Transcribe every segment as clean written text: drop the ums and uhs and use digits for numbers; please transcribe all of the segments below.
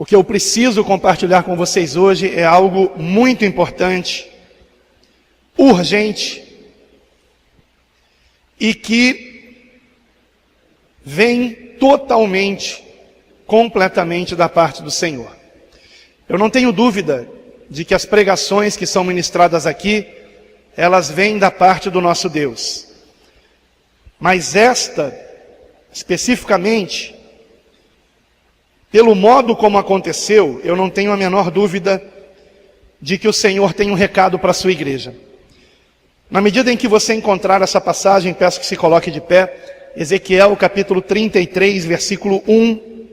O que eu preciso compartilhar com vocês hoje é algo muito importante, urgente, e que vem totalmente, completamente da parte do Senhor. Eu não tenho dúvida de que as pregações que são ministradas aqui, elas vêm da parte do nosso Deus. Mas esta, especificamente, pelo modo como aconteceu, eu não tenho a menor dúvida de que o Senhor tem um recado para a sua igreja. Na medida em que você encontrar essa passagem, peço que se coloque de pé, Ezequiel capítulo 33, versículo 1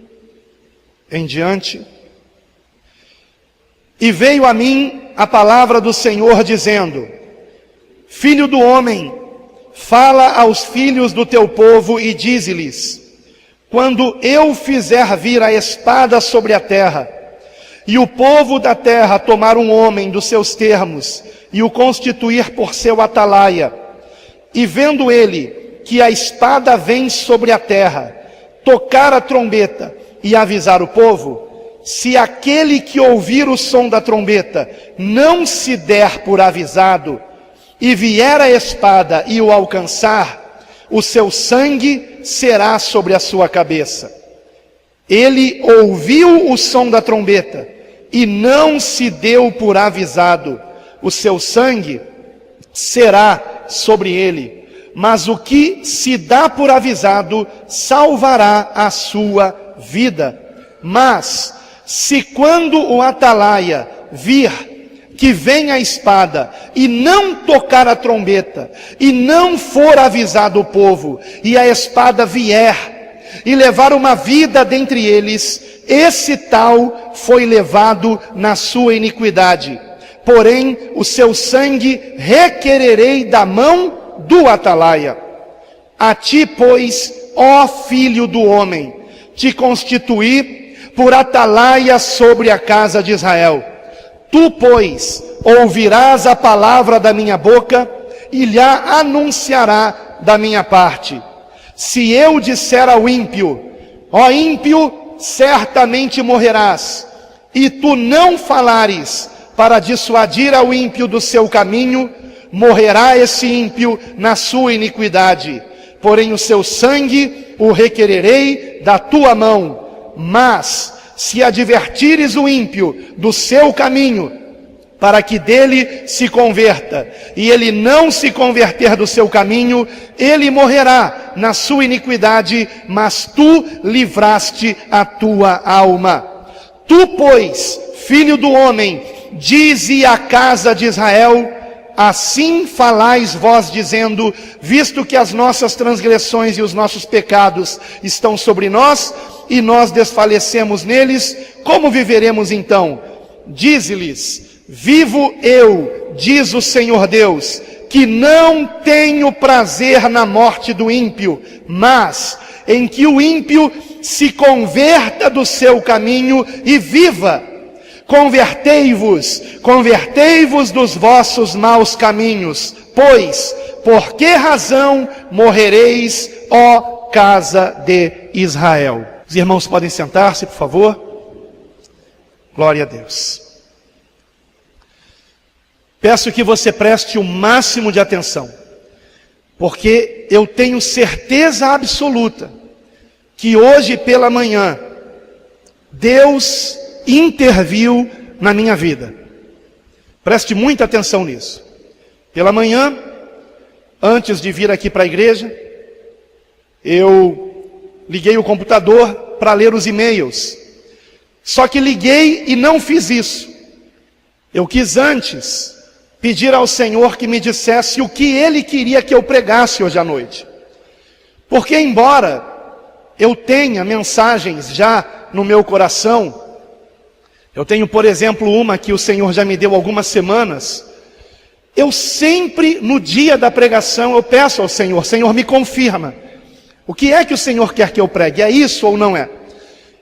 em diante. E veio a mim a palavra do Senhor dizendo: Filho do homem, fala aos filhos do teu povo e dize-lhes: quando eu fizer vir a espada sobre a terra, e o povo da terra tomar um homem dos seus termos, e o constituir por seu atalaia, e vendo ele que a espada vem sobre a terra, tocar a trombeta e avisar o povo, se aquele que ouvir o som da trombeta não se der por avisado, e vier a espada e o alcançar, o seu sangue será sobre a sua cabeça. Ele ouviu o som da trombeta e não se deu por avisado, o seu sangue será sobre ele. Mas o que se dá por avisado salvará a sua vida. Mas se quando o atalaia vir que vem a espada e não tocar a trombeta e não for avisado o povo, e a espada vier e levar uma vida dentre eles, esse tal foi levado na sua iniquidade. Porém, o seu sangue requererei da mão do atalaia. A ti, pois, ó filho do homem, te constituí por atalaia sobre a casa de Israel. Tu, pois, ouvirás a palavra da minha boca e lhe anunciará da minha parte. Se eu disser ao ímpio: ó ímpio, certamente morrerás, e tu não falares para dissuadir ao ímpio do seu caminho, morrerá esse ímpio na sua iniquidade. Porém o seu sangue o requererei da tua mão. Mas se advertires o ímpio do seu caminho, para que dele se converta, e ele não se converter do seu caminho, ele morrerá na sua iniquidade, mas tu livraste a tua alma. Tu, pois, filho do homem, dize à casa de Israel: assim falais vós dizendo, visto que as nossas transgressões e os nossos pecados estão sobre nós, e nós desfalecemos neles, como viveremos então? Dize-lhes: vivo eu, diz o Senhor Deus, que não tenho prazer na morte do ímpio, mas em que o ímpio se converta do seu caminho e viva. Convertei-vos dos vossos maus caminhos, pois, por que razão morrereis, ó casa de Israel? Os irmãos podem sentar-se, por favor. Glória a Deus. Peço que você preste o máximo de atenção, porque eu tenho certeza absoluta que hoje pela manhã Deus interviu na minha vida. Preste muita atenção nisso. Pela manhã, antes de vir aqui para a igreja, eu liguei o computador para ler os e-mails. Só que liguei e não fiz isso. Eu quis antes pedir ao Senhor que me dissesse o que Ele queria que eu pregasse hoje à noite. Porque embora eu tenha mensagens já no meu coração, eu tenho, por exemplo, uma que o Senhor já me deu há algumas semanas, eu sempre, no dia da pregação, eu peço ao Senhor: Senhor, me confirma, o que é que o Senhor quer que eu pregue? É isso ou não é?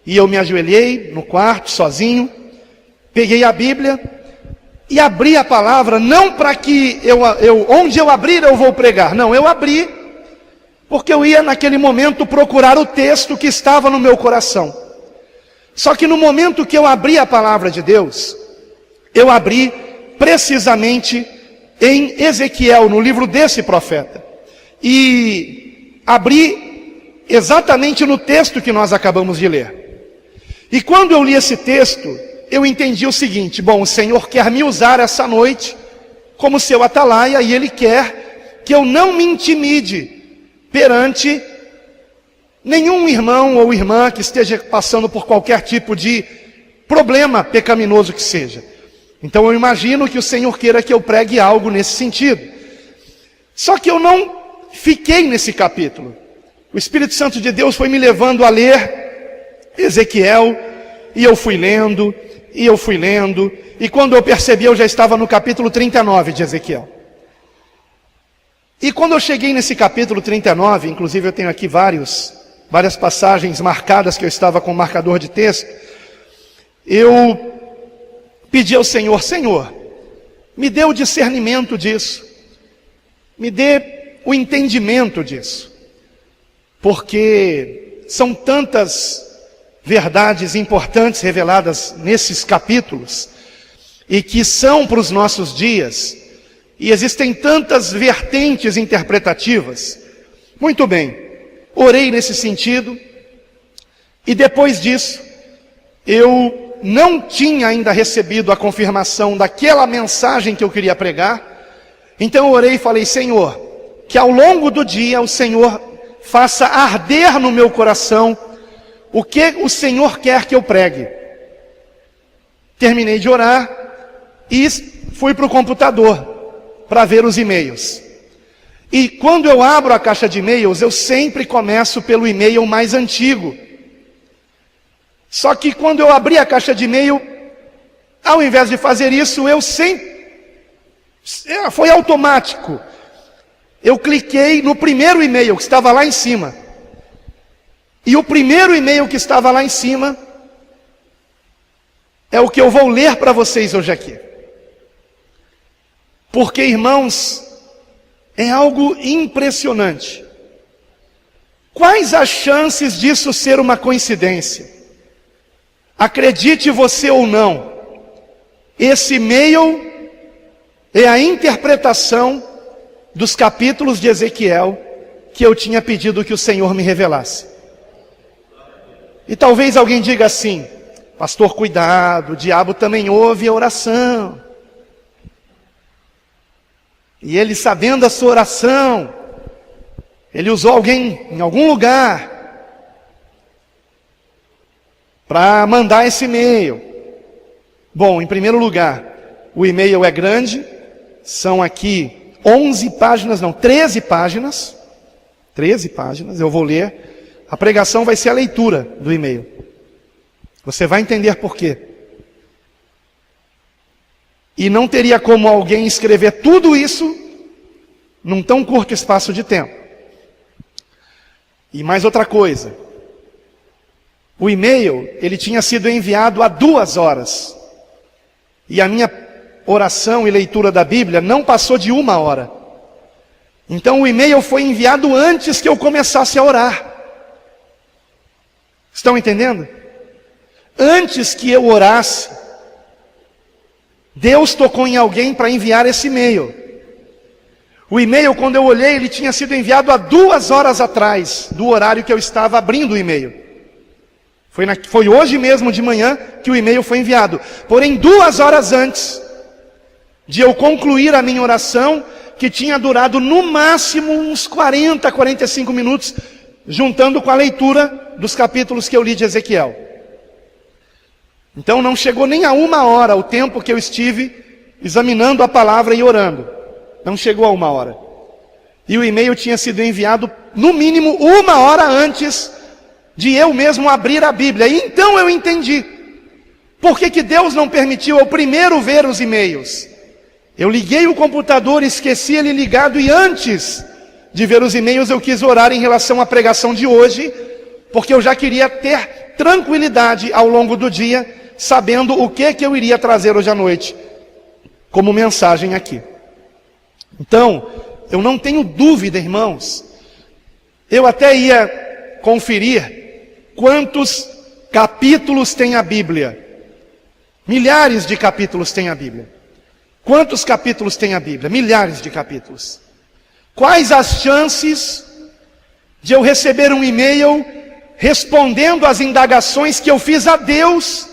E eu me ajoelhei no quarto, sozinho, peguei a Bíblia e abri a palavra, não para que onde eu abrir eu vou pregar. Não, eu abri porque eu ia naquele momento procurar o texto que estava no meu coração. Só que no momento que eu abri a palavra de Deus, eu abri precisamente em Ezequiel, no livro desse profeta. E abri exatamente no texto que nós acabamos de ler. E quando eu li esse texto, eu entendi o seguinte: bom, o Senhor quer me usar essa noite como seu atalaia, e Ele quer que eu não me intimide perante nenhum irmão ou irmã que esteja passando por qualquer tipo de problema pecaminoso que seja. Então eu imagino que o Senhor queira que eu pregue algo nesse sentido. Só que eu não fiquei nesse capítulo. O Espírito Santo de Deus foi me levando a ler Ezequiel, e eu fui lendo, e quando eu percebi, eu já estava no capítulo 39 de Ezequiel. E quando eu cheguei nesse capítulo 39, inclusive eu tenho aqui várias passagens marcadas que eu estava com marcador de texto, eu pedi ao Senhor: Senhor, me dê o discernimento disso, me dê o entendimento disso, porque são tantas verdades importantes reveladas nesses capítulos, e que são para os nossos dias, e existem tantas vertentes interpretativas. Muito bem, orei nesse sentido, e depois disso, eu não tinha ainda recebido a confirmação daquela mensagem que eu queria pregar. Então eu orei e falei: Senhor, que ao longo do dia o Senhor faça arder no meu coração o que o Senhor quer que eu pregue. Terminei de orar e fui para o computador para ver os e-mails. E quando eu abro a caixa de e-mails, eu sempre começo pelo e-mail mais antigo. Só que quando eu abri a caixa de e-mail, ao invés de fazer isso, foi automático. Eu cliquei no primeiro e-mail que estava lá em cima. E o primeiro e-mail que estava lá em cima é o que eu vou ler para vocês hoje aqui. Porque, irmãos, é algo impressionante. Quais as chances disso ser uma coincidência? Acredite você ou não, esse e-mail é a interpretação dos capítulos de Ezequiel que eu tinha pedido que o Senhor me revelasse. E talvez alguém diga assim: pastor, cuidado, o diabo também ouve a oração. E ele, sabendo a sua oração, ele usou alguém em algum lugar para mandar esse e-mail. Bom, em primeiro lugar, o e-mail é grande, são aqui 13 páginas, eu vou ler. A pregação vai ser a leitura do e-mail. Você vai entender por quê. E não teria como alguém escrever tudo isso num tão curto espaço de tempo. E mais outra coisa. O e-mail, ele tinha sido enviado há 2 horas. E a minha oração e leitura da Bíblia não passou de 1 hora. Então o e-mail foi enviado antes que eu começasse a orar. Estão entendendo? Antes que eu orasse, Deus tocou em alguém para enviar esse e-mail. O e-mail, quando eu olhei, ele tinha sido enviado há 2 horas atrás do horário que eu estava abrindo o e-mail. Foi hoje mesmo de manhã que o e-mail foi enviado. Porém, 2 horas antes de eu concluir a minha oração, que tinha durado no máximo uns 40, 45 minutos, juntando com a leitura dos capítulos que eu li de Ezequiel. Então não chegou nem a 1 hora o tempo que eu estive examinando a palavra e orando. Não chegou a 1 hora. E o e-mail tinha sido enviado no mínimo 1 hora antes de eu mesmo abrir a Bíblia. E então eu entendi por que Deus não permitiu eu primeiro ver os e-mails. Eu liguei o computador, esqueci ele ligado, e antes de ver os e-mails eu quis orar em relação à pregação de hoje, porque eu já queria ter tranquilidade ao longo do dia, sabendo o que eu iria trazer hoje à noite como mensagem aqui. Então, eu não tenho dúvida, irmãos, eu até ia conferir quantos capítulos tem a Bíblia? Milhares de capítulos tem a Bíblia. Quantos capítulos tem a Bíblia? Milhares de capítulos. Quais as chances de eu receber um e-mail respondendo às indagações que eu fiz a Deus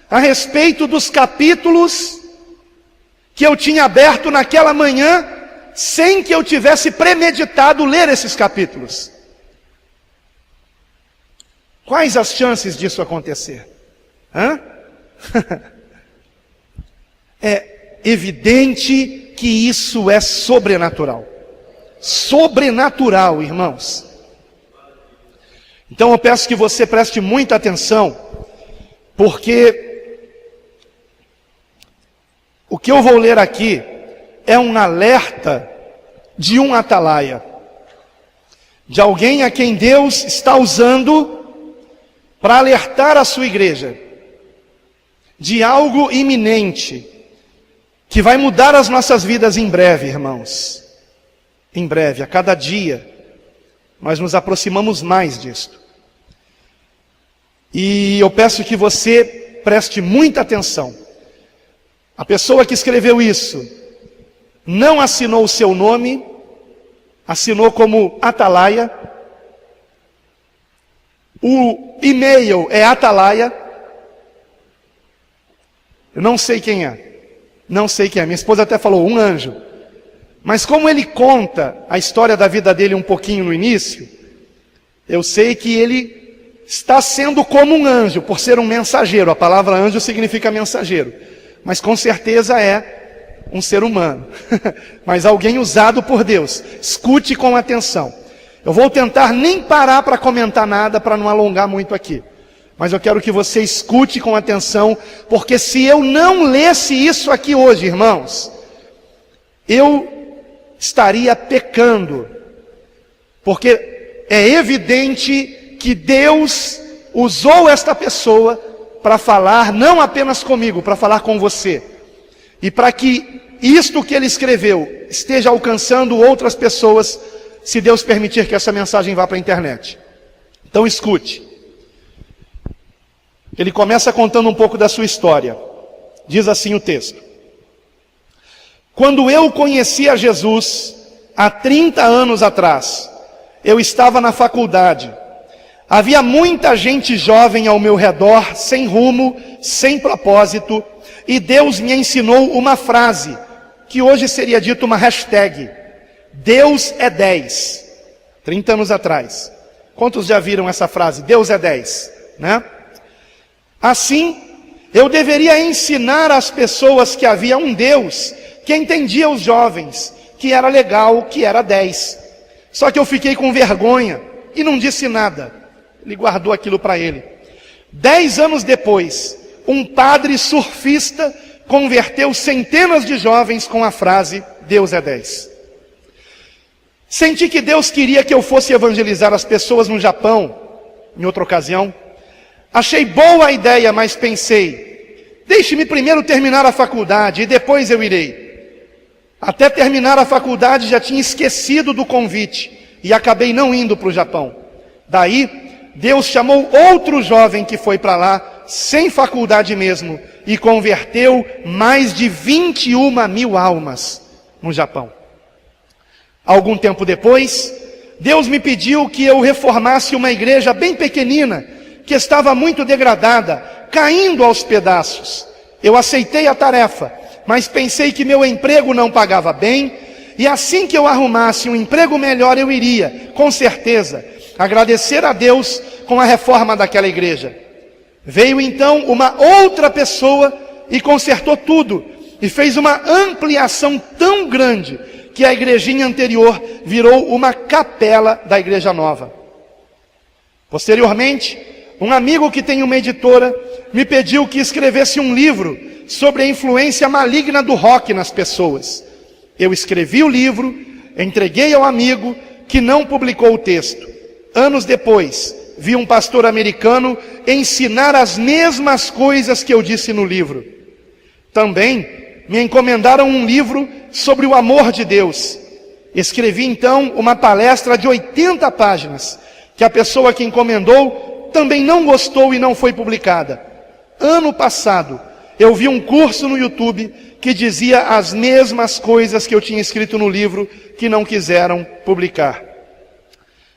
a respeito dos capítulos que eu tinha aberto naquela manhã, sem que eu tivesse premeditado ler esses capítulos? Quais as chances disso acontecer? É evidente que isso é sobrenatural. Sobrenatural, irmãos. Então eu peço que você preste muita atenção, porque o que eu vou ler aqui é um alerta de um atalaia, de alguém a quem Deus está usando para alertar a sua igreja de algo iminente, que vai mudar as nossas vidas em breve, irmãos. Em breve, a cada dia, nós nos aproximamos mais disto. E eu peço que você preste muita atenção. A pessoa que escreveu isso não assinou o seu nome, assinou como Atalaia. O e-mail é Atalaia. Eu não sei quem é. Não sei quem é. Minha esposa até falou, um anjo. Mas como ele conta a história da vida dele um pouquinho no início, eu sei que ele está sendo como um anjo, por ser um mensageiro. A palavra anjo significa mensageiro. Mas com certeza é um ser humano. Mas alguém usado por Deus. Escute com atenção. Eu vou tentar nem parar para comentar nada, para não alongar muito aqui. Mas eu quero que você escute com atenção, porque se eu não lesse isso aqui hoje, irmãos, eu estaria pecando. Porque é evidente que Deus usou esta pessoa para falar, não apenas comigo, para falar com você. E para que isto que ele escreveu esteja alcançando outras pessoas, se Deus permitir que essa mensagem vá para a internet. Então escute. Ele começa contando um pouco da sua história. Diz assim o texto: quando eu conheci a Jesus, há 30 anos atrás, eu estava na faculdade. Havia muita gente jovem ao meu redor, sem rumo, sem propósito, e Deus me ensinou uma frase, que hoje seria dito uma hashtag: Deus é 10. 30 anos atrás. Quantos já viram essa frase? Deus é 10, né? Assim, eu deveria ensinar às pessoas que havia um Deus que entendia os jovens, que era legal, que era 10. Só que eu fiquei com vergonha e não disse nada. Ele guardou aquilo para ele. 10 anos depois, um padre surfista converteu centenas de jovens com a frase: Deus é 10. Senti que Deus queria que eu fosse evangelizar as pessoas no Japão, em outra ocasião. Achei boa a ideia, mas pensei, deixe-me primeiro terminar a faculdade e depois eu irei. Até terminar a faculdade já tinha esquecido do convite e acabei não indo para o Japão. Daí, Deus chamou outro jovem que foi para lá, sem faculdade mesmo, e converteu mais de 21.000 almas no Japão. Algum tempo depois, Deus me pediu que eu reformasse uma igreja bem pequenina, que estava muito degradada, caindo aos pedaços. Eu aceitei a tarefa, mas pensei que meu emprego não pagava bem, e assim que eu arrumasse um emprego melhor eu iria, com certeza, agradecer a Deus com a reforma daquela igreja. Veio então uma outra pessoa e consertou tudo, e fez uma ampliação tão grande, que a igrejinha anterior virou uma capela da igreja nova. Posteriormente, um amigo que tem uma editora me pediu que escrevesse um livro sobre a influência maligna do rock nas pessoas. Eu escrevi o livro, entreguei ao amigo, que não publicou o texto. Anos depois, vi um pastor americano ensinar as mesmas coisas que eu disse no livro. Também me encomendaram um livro sobre o amor de Deus. Escrevi então uma palestra de 80 páginas, que a pessoa que encomendou também não gostou e não foi publicada. Ano passado, eu vi um curso no YouTube que dizia as mesmas coisas que eu tinha escrito no livro, que não quiseram publicar.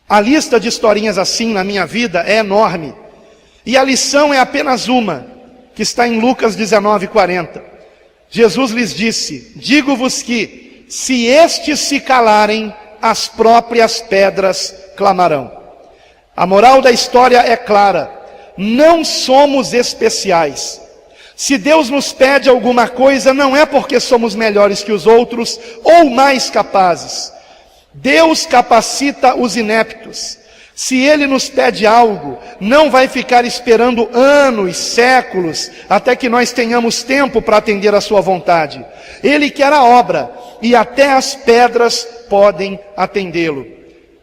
A lista de historinhas assim na minha vida é enorme. E a lição é apenas uma, que está em Lucas 19:40. Jesus lhes disse: digo-vos que, se estes se calarem, as próprias pedras clamarão. A moral da história é clara: não somos especiais. Se Deus nos pede alguma coisa, não é porque somos melhores que os outros ou mais capazes. Deus capacita os ineptos. Se Ele nos pede algo, não vai ficar esperando anos, séculos, até que nós tenhamos tempo para atender a sua vontade. Ele quer a obra, e até as pedras podem atendê-lo.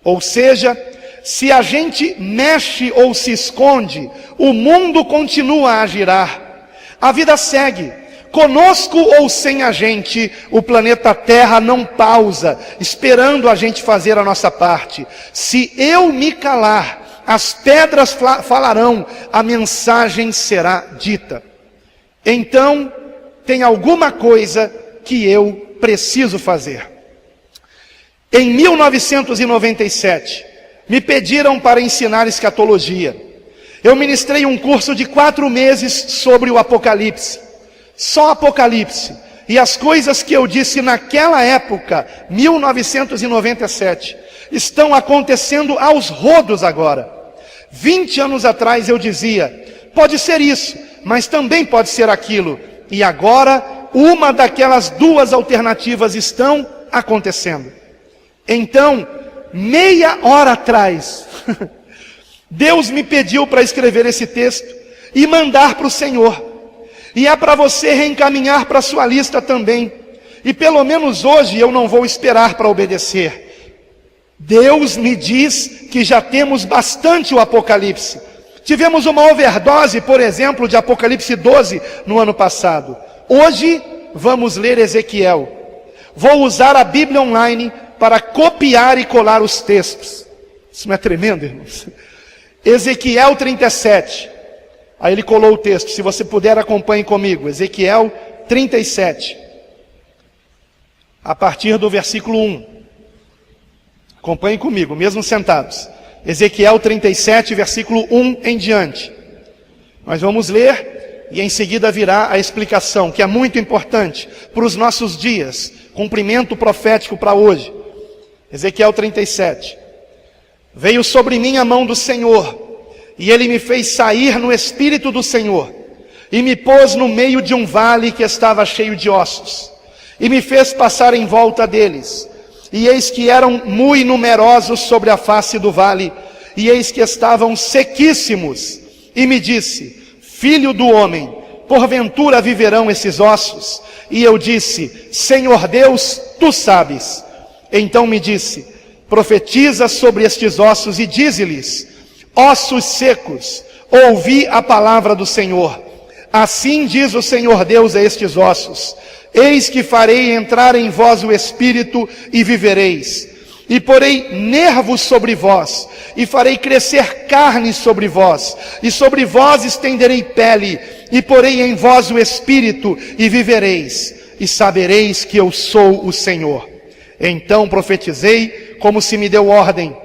Ou seja, se a gente mexe ou se esconde, o mundo continua a girar. A vida segue. Conosco ou sem a gente, o planeta Terra não pausa, esperando a gente fazer a nossa parte. Se eu me calar, as pedras falarão, a mensagem será dita. Então, tem alguma coisa que eu preciso fazer. Em 1997, me pediram para ensinar escatologia. Eu ministrei um curso de 4 meses sobre o Apocalipse. Só Apocalipse. E as coisas que eu disse naquela época, 1997, estão acontecendo aos rodos agora. 20 anos atrás eu dizia, pode ser isso, mas também pode ser aquilo. E agora, uma daquelas duas alternativas estão acontecendo. Então, meia hora atrás, Deus me pediu para escrever esse texto e mandar para o Senhor. E é para você reencaminhar para a sua lista também. E pelo menos hoje eu não vou esperar para obedecer. Deus me diz que já temos bastante o Apocalipse. Tivemos uma overdose, por exemplo, de Apocalipse 12 no ano passado. Hoje vamos ler Ezequiel. Vou usar a Bíblia online para copiar e colar os textos. Isso não é tremendo, irmãos? Ezequiel 37. Aí ele colou o texto, se você puder acompanhe comigo, Ezequiel 37, a partir do versículo 1, acompanhe comigo, mesmo sentados, Ezequiel 37, versículo 1 em diante, nós vamos ler e em seguida virá a explicação, que é muito importante para os nossos dias, cumprimento profético para hoje. Ezequiel 37, veio sobre mim a mão do Senhor, e Ele me fez sair no Espírito do Senhor, e me pôs no meio de um vale que estava cheio de ossos, e me fez passar em volta deles, e eis que eram muito numerosos sobre a face do vale, e eis que estavam sequíssimos, e me disse, filho do homem, porventura viverão esses ossos? E eu disse, Senhor Deus, tu sabes. Então me disse, profetiza sobre estes ossos e dize-lhes, ossos secos, ouvi a palavra do Senhor. Assim diz o Senhor Deus a estes ossos, eis que farei entrar em vós o Espírito e vivereis. E porei nervos sobre vós, e farei crescer carne sobre vós, e sobre vós estenderei pele, e porei em vós o Espírito e vivereis, e sabereis que eu sou o Senhor. Então profetizei como se me deu ordem.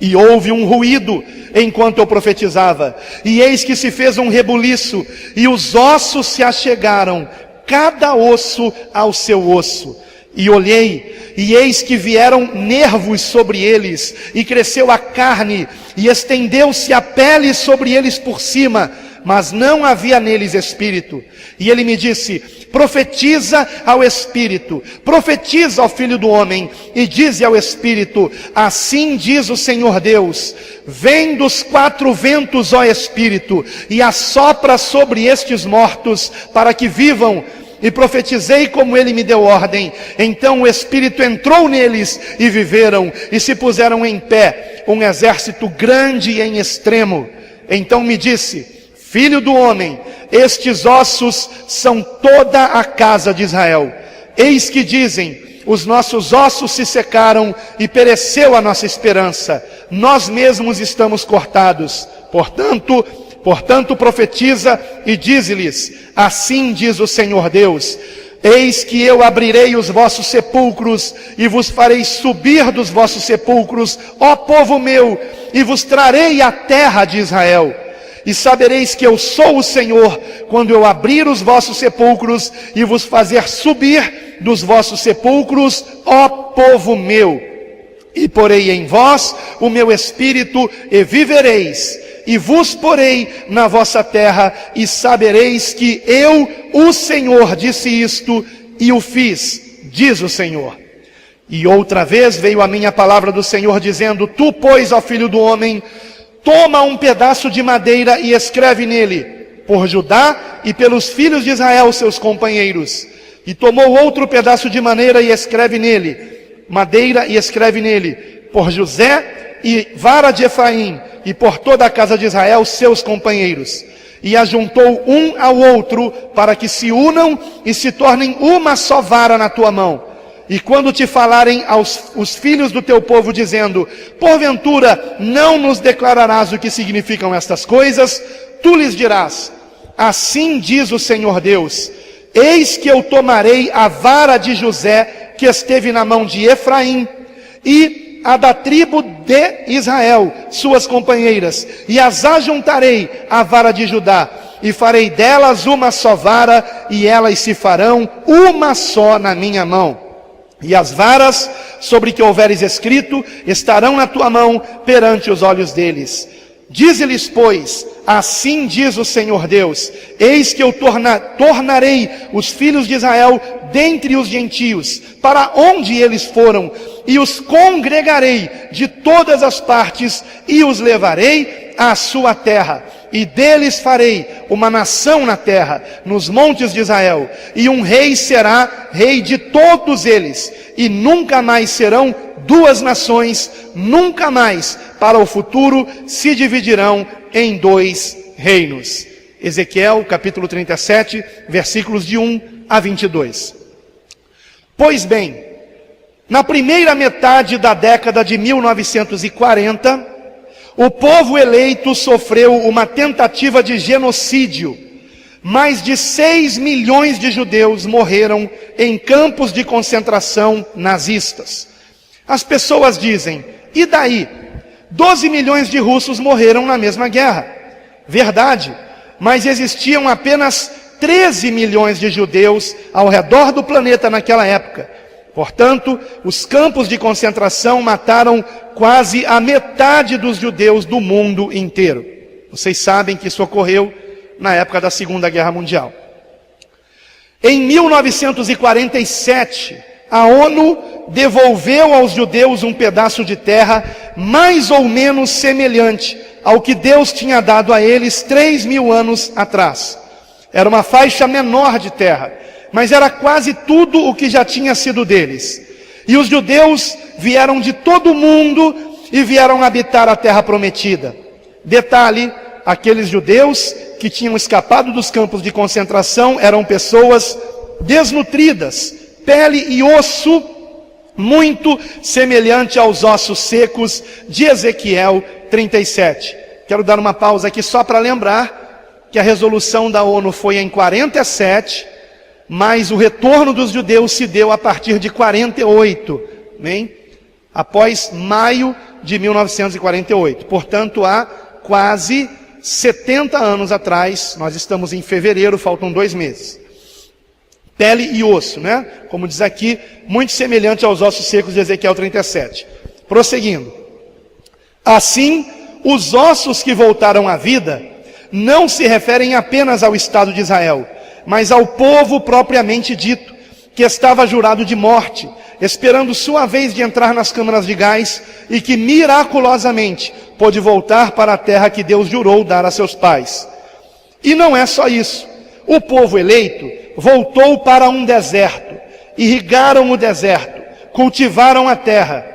E houve um ruído enquanto eu profetizava, e eis que se fez um rebuliço, e os ossos se achegaram, cada osso ao seu osso. E olhei, e eis que vieram nervos sobre eles, e cresceu a carne, e estendeu-se a pele sobre eles por cima, mas não havia neles espírito. E ele me disse, profetiza ao Espírito, profetiza ao Filho do Homem, e dize ao Espírito, assim diz o Senhor Deus, vem dos 4 ventos, ó Espírito, e assopra sobre estes mortos, para que vivam. E profetizei como ele me deu ordem. Então o Espírito entrou neles, e viveram, e se puseram em pé, um exército grande e em extremo. Então me disse, filho do homem, estes ossos são toda a casa de Israel. Eis que dizem, os nossos ossos se secaram e pereceu a nossa esperança. Nós mesmos estamos cortados, Portanto, profetiza e dize-lhes: assim diz o Senhor Deus: eis que eu abrirei os vossos sepulcros e vos farei subir dos vossos sepulcros, ó povo meu, e vos trarei à terra de Israel. E sabereis que eu sou o Senhor, quando eu abrir os vossos sepulcros e vos fazer subir dos vossos sepulcros, ó povo meu. E porei em vós o meu espírito, e vivereis, e vos porei na vossa terra, e sabereis que eu, o Senhor, disse isto, e o fiz, diz o Senhor. E outra vez veio a minha palavra do Senhor, dizendo: tu, pois, ó filho do homem, toma um pedaço de madeira e escreve nele, por Judá e pelos filhos de Israel, seus companheiros. E tomou outro pedaço de madeira e escreve nele, por José e vara de Efraim, e por toda a casa de Israel, seus companheiros. E ajuntou um ao outro, para que se unam e se tornem uma só vara na tua mão. E quando te falarem os filhos do teu povo, dizendo: porventura não nos declararás o que significam estas coisas, tu lhes dirás: assim diz o Senhor Deus: eis que eu tomarei a vara de José, que esteve na mão de Efraim, e a da tribo de Israel, suas companheiras, e as ajuntarei à vara de Judá, e farei delas uma só vara, e elas se farão uma só na minha mão. E as varas sobre que houveres escrito estarão na tua mão perante os olhos deles. Dize-lhes, pois: assim diz o Senhor Deus: eis que eu tornarei os filhos de Israel dentre os gentios, para onde eles foram, e os congregarei de todas as partes, e os levarei à sua terra. E deles farei uma nação na terra, nos montes de Israel, e um rei será rei de todos eles, e nunca mais serão duas nações, nunca mais para o futuro se dividirão em dois reinos. Ezequiel capítulo 37, versículos de 1 a 22. Pois bem, na primeira metade da década de 1940, o povo eleito sofreu uma tentativa de genocídio. Mais de 6 milhões de judeus morreram em campos de concentração nazistas. As pessoas dizem: e daí? 12 milhões de russos morreram na mesma guerra. Verdade, mas existiam apenas 13 milhões de judeus ao redor do planeta naquela época. Portanto, os campos de concentração mataram quase a metade dos judeus do mundo inteiro. Vocês sabem que isso ocorreu na época da Segunda Guerra Mundial. Em 1947, a ONU devolveu aos judeus um pedaço de terra mais ou menos semelhante ao que Deus tinha dado a eles 3.000 anos atrás. Era uma faixa menor de terra, mas era quase tudo o que já tinha sido deles. E os judeus vieram de todo o mundo e vieram habitar a terra prometida. Detalhe: aqueles judeus que tinham escapado dos campos de concentração eram pessoas desnutridas, pele e osso muito semelhante aos ossos secos de Ezequiel 37. Quero dar uma pausa aqui só para lembrar que a resolução da ONU foi em 47, mas o retorno dos judeus se deu a partir de 48, né? Após maio de 1948. Portanto, há quase 70 anos atrás. Nós estamos em fevereiro, faltam 2 meses. Pele e osso, né? Como diz aqui, muito semelhante aos ossos secos de Ezequiel 37. Prosseguindo. Assim, os ossos que voltaram à vida não se referem apenas ao Estado de Israel, mas ao povo propriamente dito, que estava jurado de morte, esperando sua vez de entrar nas câmaras de gás, e que miraculosamente pôde voltar para a terra que Deus jurou dar a seus pais. E não é só isso. O povo eleito voltou para um deserto, irrigaram o deserto, cultivaram a terra,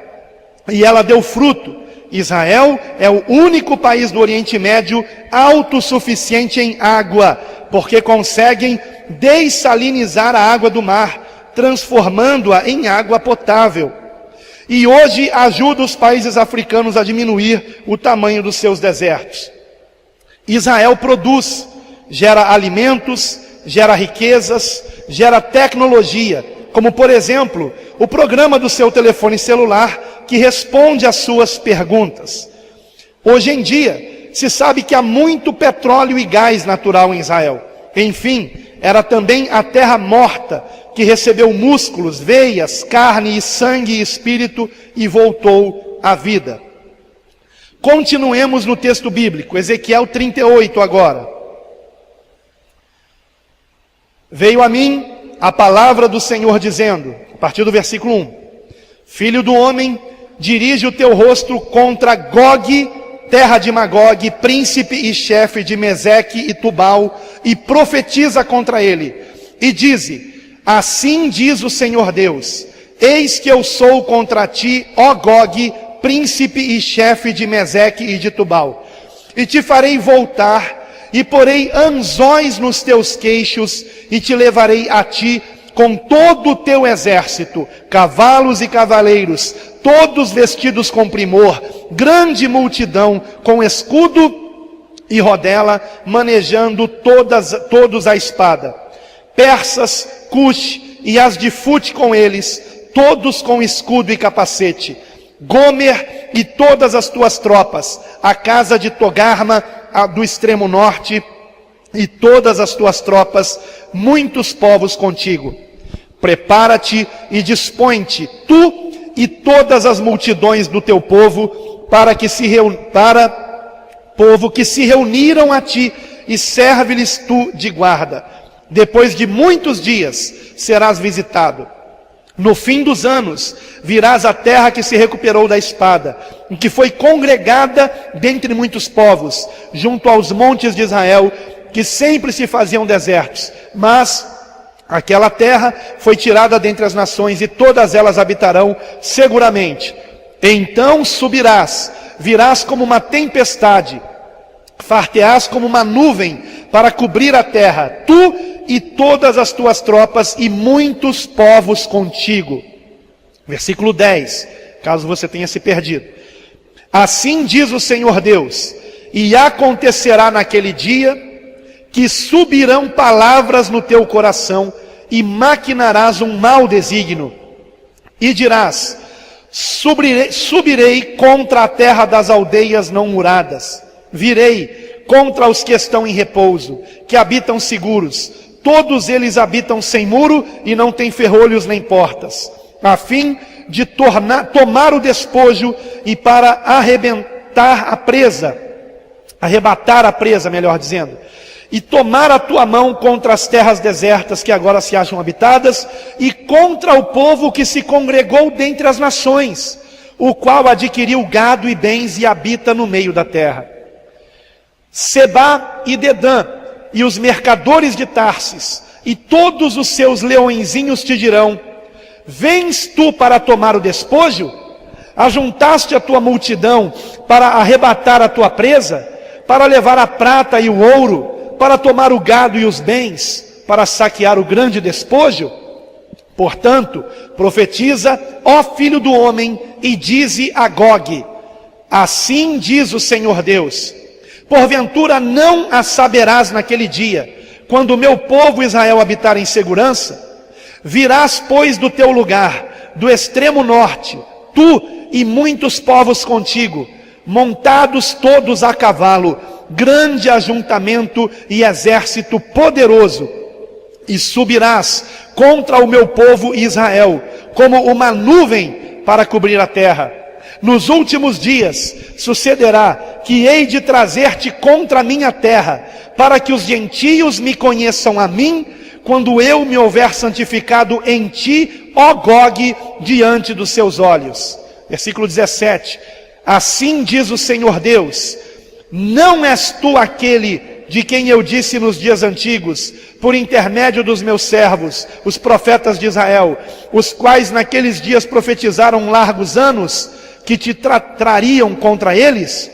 e ela deu fruto. Israel é o único país do Oriente Médio autossuficiente em água, porque conseguem dessalinizar a água do mar, transformando-a em água potável. E hoje ajuda os países africanos a diminuir o tamanho dos seus desertos. Israel produz, gera alimentos, gera riquezas, gera tecnologia, como por exemplo, o programa do seu telefone celular que responde às suas perguntas. Hoje em dia, se sabe que há muito petróleo e gás natural em Israel. Enfim, era também a terra morta, que recebeu músculos, veias, carne e sangue e espírito e voltou à vida. Continuemos no texto bíblico, Ezequiel 38 agora. Veio a mim a palavra do Senhor dizendo, a partir do versículo 1, Filho do homem, dirige o teu rosto contra Gog, terra de Magog, príncipe e chefe de Meseque e Tubal, e profetiza contra ele, e dize, assim diz o Senhor Deus, eis que eu sou contra ti, ó Gog, príncipe e chefe de Meseque e de Tubal, e te farei voltar, e porei anzóis nos teus queixos, e te levarei a ti com todo o teu exército, cavalos e cavaleiros, todos vestidos com primor, grande multidão, com escudo e rodela, manejando todos a espada. Persas, Cush e as de Fute com eles, todos com escudo e capacete. Gomer e todas as tuas tropas, a casa de Togarma, do extremo norte, e todas as tuas tropas, muitos povos contigo. Prepara-te e dispõe-te, tu e todas as multidões do teu povo, povo que se reuniram a ti, e serve-lhes tu de guarda. Depois de muitos dias serás visitado. No fim dos anos, virás à terra que se recuperou da espada, em que foi congregada dentre muitos povos, junto aos montes de Israel, que sempre se faziam desertos. Mas aquela terra foi tirada dentre as nações, e todas elas habitarão seguramente. Então subirás, virás como uma tempestade, far-te-ás como uma nuvem para cobrir a terra, tu e todas as tuas tropas e muitos povos contigo. Versículo 10, caso você tenha se perdido. Assim diz o Senhor Deus, e acontecerá naquele dia que subirão palavras no teu coração e maquinarás um mau desígnio. E dirás, subirei contra a terra das aldeias não muradas, virei contra os que estão em repouso, que habitam seguros. Todos eles habitam sem muro e não têm ferrolhos nem portas, a fim de tomar o despojo e para arrebatar a presa, melhor dizendo, e tomar a tua mão contra as terras desertas que agora se acham habitadas, e contra o povo que se congregou dentre as nações, o qual adquiriu gado e bens e habita no meio da terra. Sebá e Dedã, e os mercadores de Tarsis, e todos os seus leõezinhos te dirão, vens tu para tomar o despojo? Ajuntaste a tua multidão para arrebatar a tua presa? Para levar a prata e o ouro? Para tomar o gado e os bens? Para saquear o grande despojo? Portanto, profetiza, ó filho do homem, e dize a Gog, assim diz o Senhor Deus, porventura não a saberás naquele dia, quando o meu povo Israel habitar em segurança? Virás, pois, do teu lugar, do extremo norte, tu e muitos povos contigo, montados todos a cavalo, grande ajuntamento e exército poderoso, e subirás contra o meu povo Israel, como uma nuvem para cobrir a terra. Nos últimos dias sucederá que hei de trazer-te contra a minha terra, para que os gentios me conheçam a mim, quando eu me houver santificado em ti, ó Gog, diante dos seus olhos. Versículo 17. Assim diz o Senhor Deus, não és tu aquele de quem eu disse nos dias antigos, por intermédio dos meus servos, os profetas de Israel, os quais naqueles dias profetizaram largos anos, que te trariam contra eles?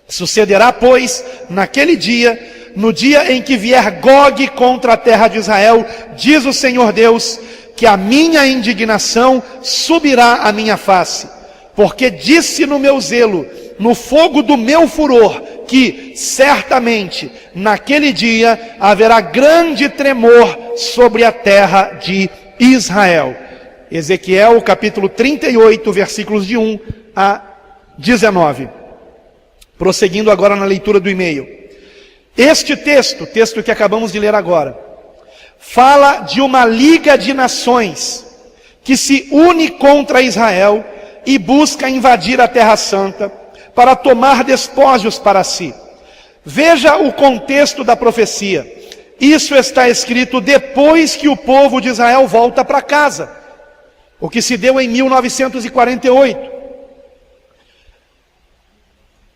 Sucederá, pois, naquele dia, no dia em que vier Gog contra a terra de Israel, diz o Senhor Deus, que a minha indignação subirá à minha face, porque disse no meu zelo, no fogo do meu furor, que certamente naquele dia haverá grande tremor sobre a terra de Israel. Ezequiel capítulo 38, versículos de 1 a 19. Prosseguindo agora na leitura do e-mail. Este texto que acabamos de ler agora, fala de uma liga de nações que se une contra Israel e busca invadir a Terra Santa para tomar despojos para si. Veja o contexto da profecia. Isso está escrito depois que o povo de Israel volta para casa, o que se deu em 1948.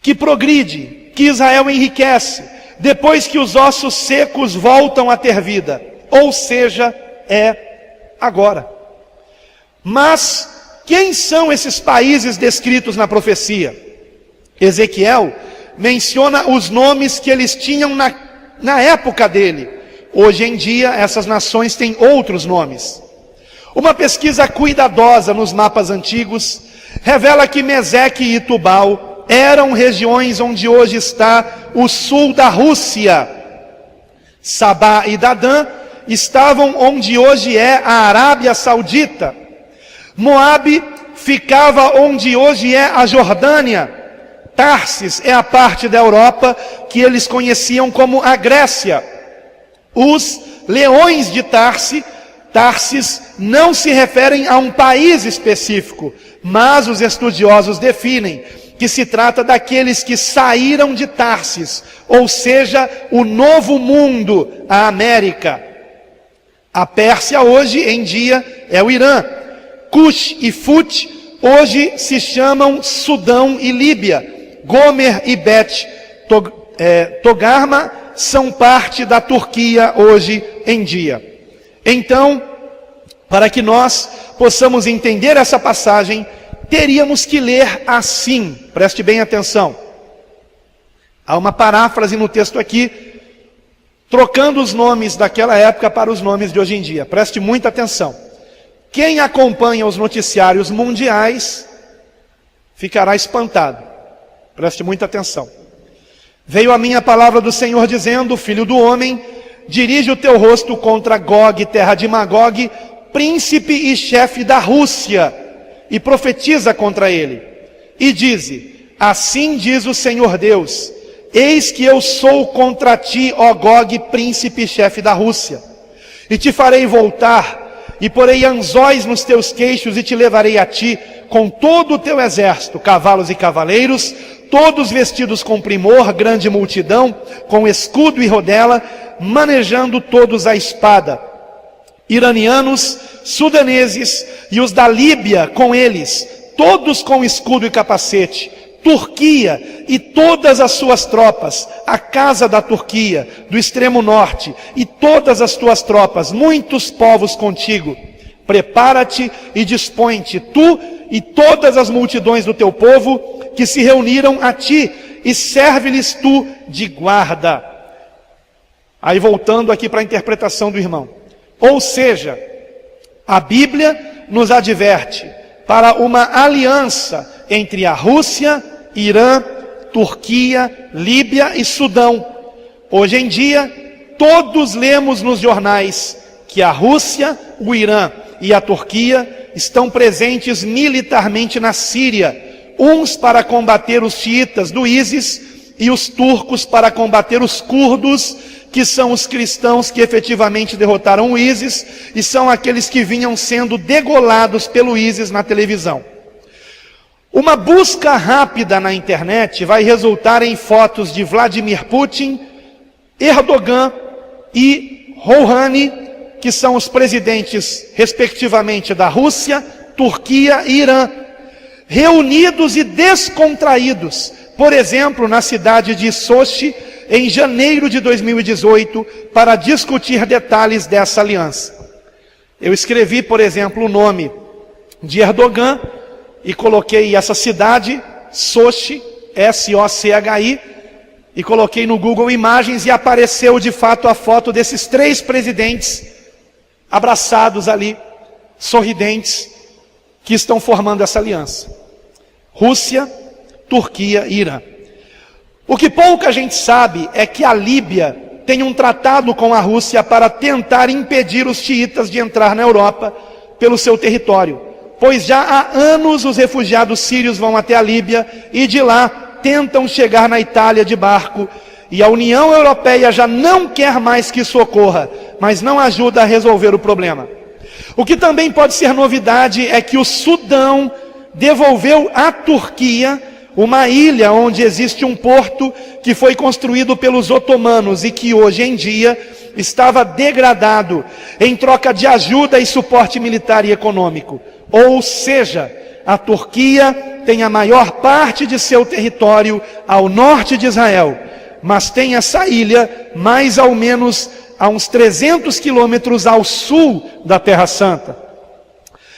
Que progride, que Israel enriquece, depois que os ossos secos voltam a ter vida. Ou seja, é agora. Mas quem são esses países descritos na profecia? Ezequiel menciona os nomes que eles tinham na época dele. Hoje em dia, essas nações têm outros nomes. Uma pesquisa cuidadosa nos mapas antigos revela que Meseque e Tubal eram regiões onde hoje está o sul da Rússia. Sabá e Dadã estavam onde hoje é a Arábia Saudita. Moabe ficava onde hoje é a Jordânia. Tarsis é a parte da Europa que eles conheciam como a Grécia. Os leões de Tarsis não se referem a um país específico, mas os estudiosos definem que se trata daqueles que saíram de Tarsis, ou seja, o novo mundo, a América. A Pérsia hoje em dia é o Irã. Cush e Fut hoje se chamam Sudão e Líbia. Gomer e Bet Togarma são parte da Turquia hoje em dia. Então, para que nós possamos entender essa passagem, teríamos que ler assim. Preste bem atenção. Há uma paráfrase no texto aqui, trocando os nomes daquela época para os nomes de hoje em dia. Preste muita atenção. Quem acompanha os noticiários mundiais ficará espantado. Preste muita atenção. Veio a minha palavra do Senhor dizendo: filho do homem, dirige o teu rosto contra Gog, terra de Magog, príncipe e chefe da Rússia, e profetiza contra ele. E dize: assim diz o Senhor Deus, eis que eu sou contra ti, ó Gog, príncipe e chefe da Rússia. E te farei voltar, e porei anzóis nos teus queixos, e te levarei a ti, com todo o teu exército, cavalos e cavaleiros, todos vestidos com primor, grande multidão, com escudo e rodela, manejando todos a espada. Iranianos, sudaneses e os da Líbia com eles, todos com escudo e capacete. Turquia e todas as suas tropas, a casa da Turquia, do extremo norte, e todas as tuas tropas, muitos povos contigo. Prepara-te e dispõe-te, tu e todas as multidões do teu povo, que se reuniram a ti, e serve-lhes tu de guarda. Aí voltando aqui para a interpretação do irmão. Ou seja, a Bíblia nos adverte para uma aliança entre a Rússia, Irã, Turquia, Líbia e Sudão. Hoje em dia, todos lemos nos jornais que a Rússia, o Irã e a Turquia estão presentes militarmente na Síria, uns para combater os xiitas do ISIS e os turcos para combater os curdos, que são os cristãos que efetivamente derrotaram o ISIS e são aqueles que vinham sendo degolados pelo ISIS na televisão. Uma busca rápida na internet vai resultar em fotos de Vladimir Putin, Erdogan e Rouhani, que são os presidentes, respectivamente, da Rússia, Turquia e Irã, reunidos e descontraídos, por exemplo, na cidade de Sochi, em janeiro de 2018, para discutir detalhes dessa aliança. Eu escrevi, por exemplo, o nome de Erdogan e coloquei essa cidade, Sochi, S-O-C-H-I, e coloquei no Google Imagens e apareceu de fato a foto desses três presidentes abraçados ali, sorridentes, que estão formando essa aliança. Rússia, Turquia e Irã. O que pouca gente sabe é que a Líbia tem um tratado com a Rússia para tentar impedir os xiitas de entrar na Europa pelo seu território, pois já há anos os refugiados sírios vão até a Líbia e de lá tentam chegar na Itália de barco, e a União Europeia já não quer mais que isso ocorra, mas não ajuda a resolver o problema. O que também pode ser novidade é que o Sudão devolveu à Turquia uma ilha onde existe um porto que foi construído pelos otomanos e que hoje em dia estava degradado em troca de ajuda e suporte militar e econômico. Ou seja, a Turquia tem a maior parte de seu território ao norte de Israel, mas tem essa ilha mais ou menos a uns 300 quilômetros ao sul da Terra Santa.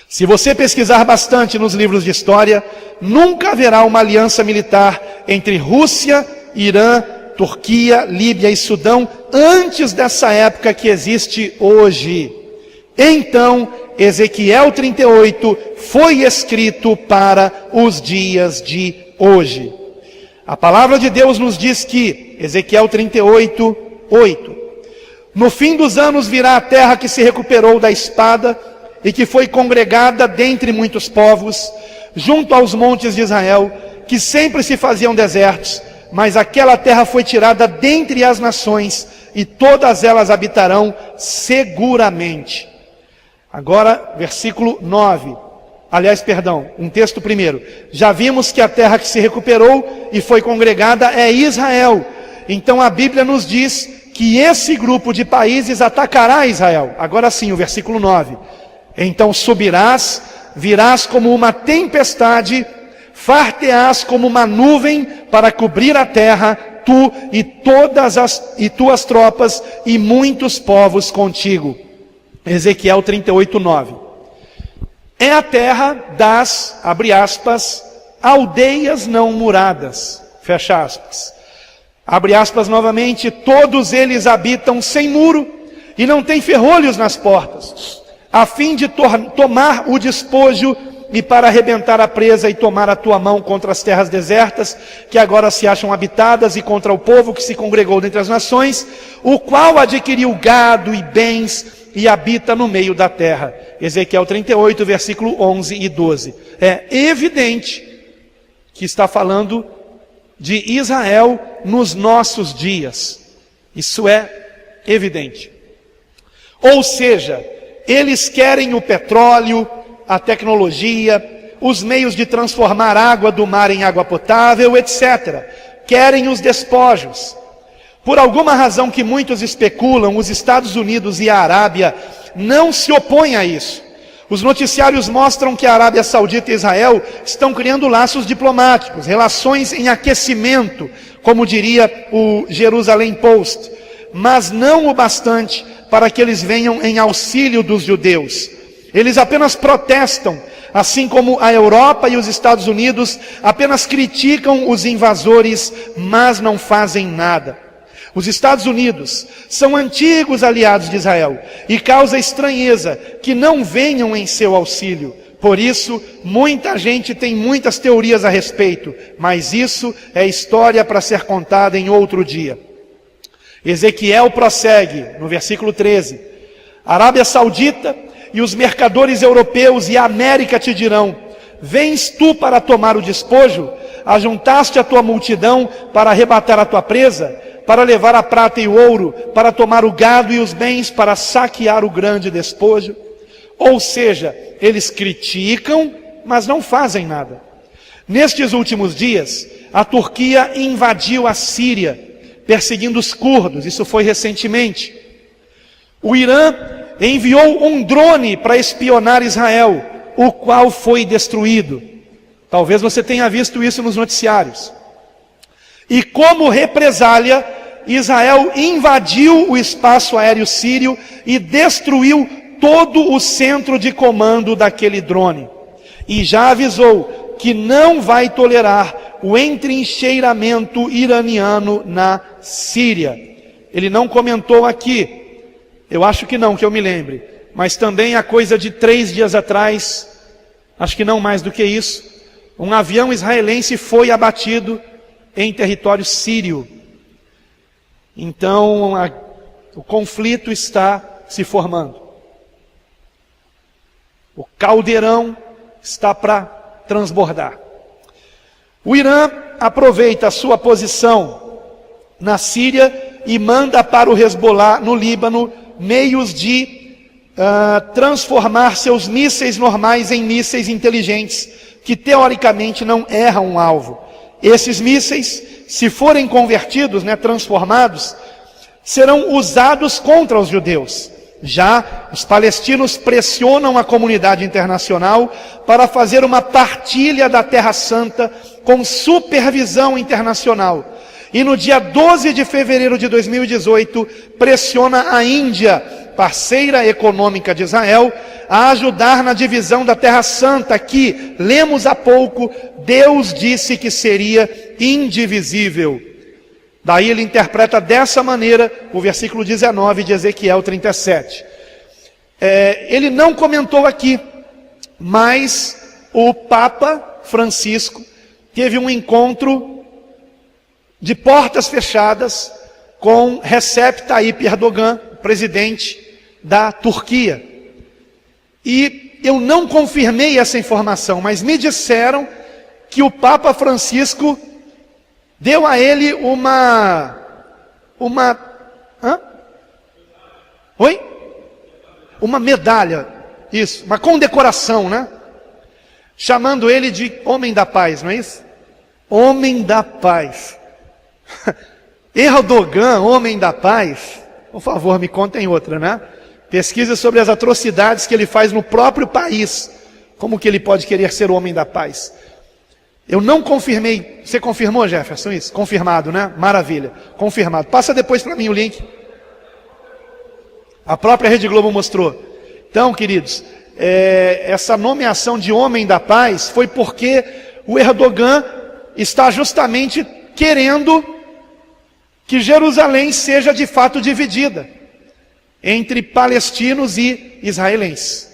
Se você pesquisar bastante nos livros de história, nunca haverá uma aliança militar entre Rússia, Irã, Turquia, Líbia e Sudão antes dessa época que existe hoje. Então, Ezequiel 38 foi escrito para os dias de hoje. A palavra de Deus nos diz que, Ezequiel 38, 8, no fim dos anos virá a terra que se recuperou da espada e que foi congregada dentre muitos povos, junto aos montes de Israel, que sempre se faziam desertos, mas aquela terra foi tirada dentre as nações, e todas elas habitarão seguramente. Agora, versículo 9. Um texto primeiro. Já vimos que a terra que se recuperou e foi congregada é Israel. Então a Bíblia nos diz que esse grupo de países atacará Israel. Agora sim, o versículo 9. Então subirás, virás como uma tempestade, far-te-ás como uma nuvem para cobrir a terra, tu e tuas tropas e muitos povos contigo. Ezequiel 38, 9. É a terra das, abre aspas, aldeias não muradas, fecha aspas. Abre aspas novamente, todos eles habitam sem muro e não têm ferrolhos nas portas, a fim de tomar o despojo e para arrebentar a presa e tomar a tua mão contra as terras desertas, que agora se acham habitadas, e contra o povo que se congregou dentre as nações, o qual adquiriu gado e bens e habita no meio da terra. Ezequiel 38, versículo 11 e 12. É evidente que está falando de Israel nos nossos dias. Isso é evidente. Ou seja, eles querem o petróleo, a tecnologia, os meios de transformar água do mar em água potável, etc. Querem os despojos. Por alguma razão que muitos especulam, os Estados Unidos e a Arábia não se opõem a isso. Os noticiários mostram que a Arábia Saudita e Israel estão criando laços diplomáticos, relações em aquecimento, como diria o Jerusalem Post, mas não o bastante para que eles venham em auxílio dos judeus. Eles apenas protestam, assim como a Europa e os Estados Unidos apenas criticam os invasores, mas não fazem nada. Os Estados Unidos são antigos aliados de Israel e causa estranheza que não venham em seu auxílio. Por isso, muita gente tem muitas teorias a respeito, mas isso é história para ser contada em outro dia. Ezequiel prossegue no versículo 13. A Arábia Saudita e os mercadores europeus e a América te dirão: vens tu para tomar o despojo? Ajuntaste a tua multidão para arrebatar a tua presa? Para levar a prata e o ouro? Para tomar o gado e os bens? Para saquear o grande despojo? Ou seja, eles criticam, mas não fazem nada. Nestes últimos dias, a Turquia invadiu a Síria, perseguindo os curdos. Isso foi recentemente. O Irã enviou um drone para espionar Israel, o qual foi destruído. Talvez você tenha visto isso nos noticiários. E como represália, Israel invadiu o espaço aéreo sírio e destruiu todo o centro de comando daquele drone. E já avisou que não vai tolerar o entrincheiramento iraniano na Síria. Ele não comentou aqui, eu acho que não, que eu me lembre, mas também há coisa de 3 dias atrás, acho que não mais do que isso, um avião israelense foi abatido em território sírio. Então, o conflito está se formando. O caldeirão está para transbordar. O Irã aproveita a sua posição na Síria e manda para o Hezbollah, no Líbano, meios de transformar seus mísseis normais em mísseis inteligentes, que teoricamente não erram um alvo. Esses mísseis, se forem convertidos, transformados, serão usados contra os judeus. Já os palestinos pressionam a comunidade internacional para fazer uma partilha da Terra Santa com supervisão internacional. E no dia 12 de fevereiro de 2018, pressiona a Índia, parceira econômica de Israel, a ajudar na divisão da Terra Santa, que, lemos há pouco, Deus disse que seria indivisível. Daí ele interpreta dessa maneira o versículo 19 de Ezequiel 37. Ele não comentou aqui, mas o Papa Francisco teve um encontro de portas fechadas com Recep Tayyip Erdogan, presidente da Turquia. E eu não confirmei essa informação, mas me disseram que o Papa Francisco deu a ele uma medalha, isso, uma condecoração, chamando ele de homem da paz, não é isso? Homem da paz. Erdogan, homem da paz, por favor, me contem outra, Pesquisa sobre as atrocidades que ele faz no próprio país. Como que ele pode querer ser homem da paz? Eu não confirmei. Você confirmou, Jefferson, isso? Confirmado, Maravilha. Confirmado. Passa depois para mim o link. A própria Rede Globo mostrou. Então, queridos, essa nomeação de homem da paz foi porque o Erdogan está justamente querendo que Jerusalém seja de fato dividida entre palestinos e israelenses.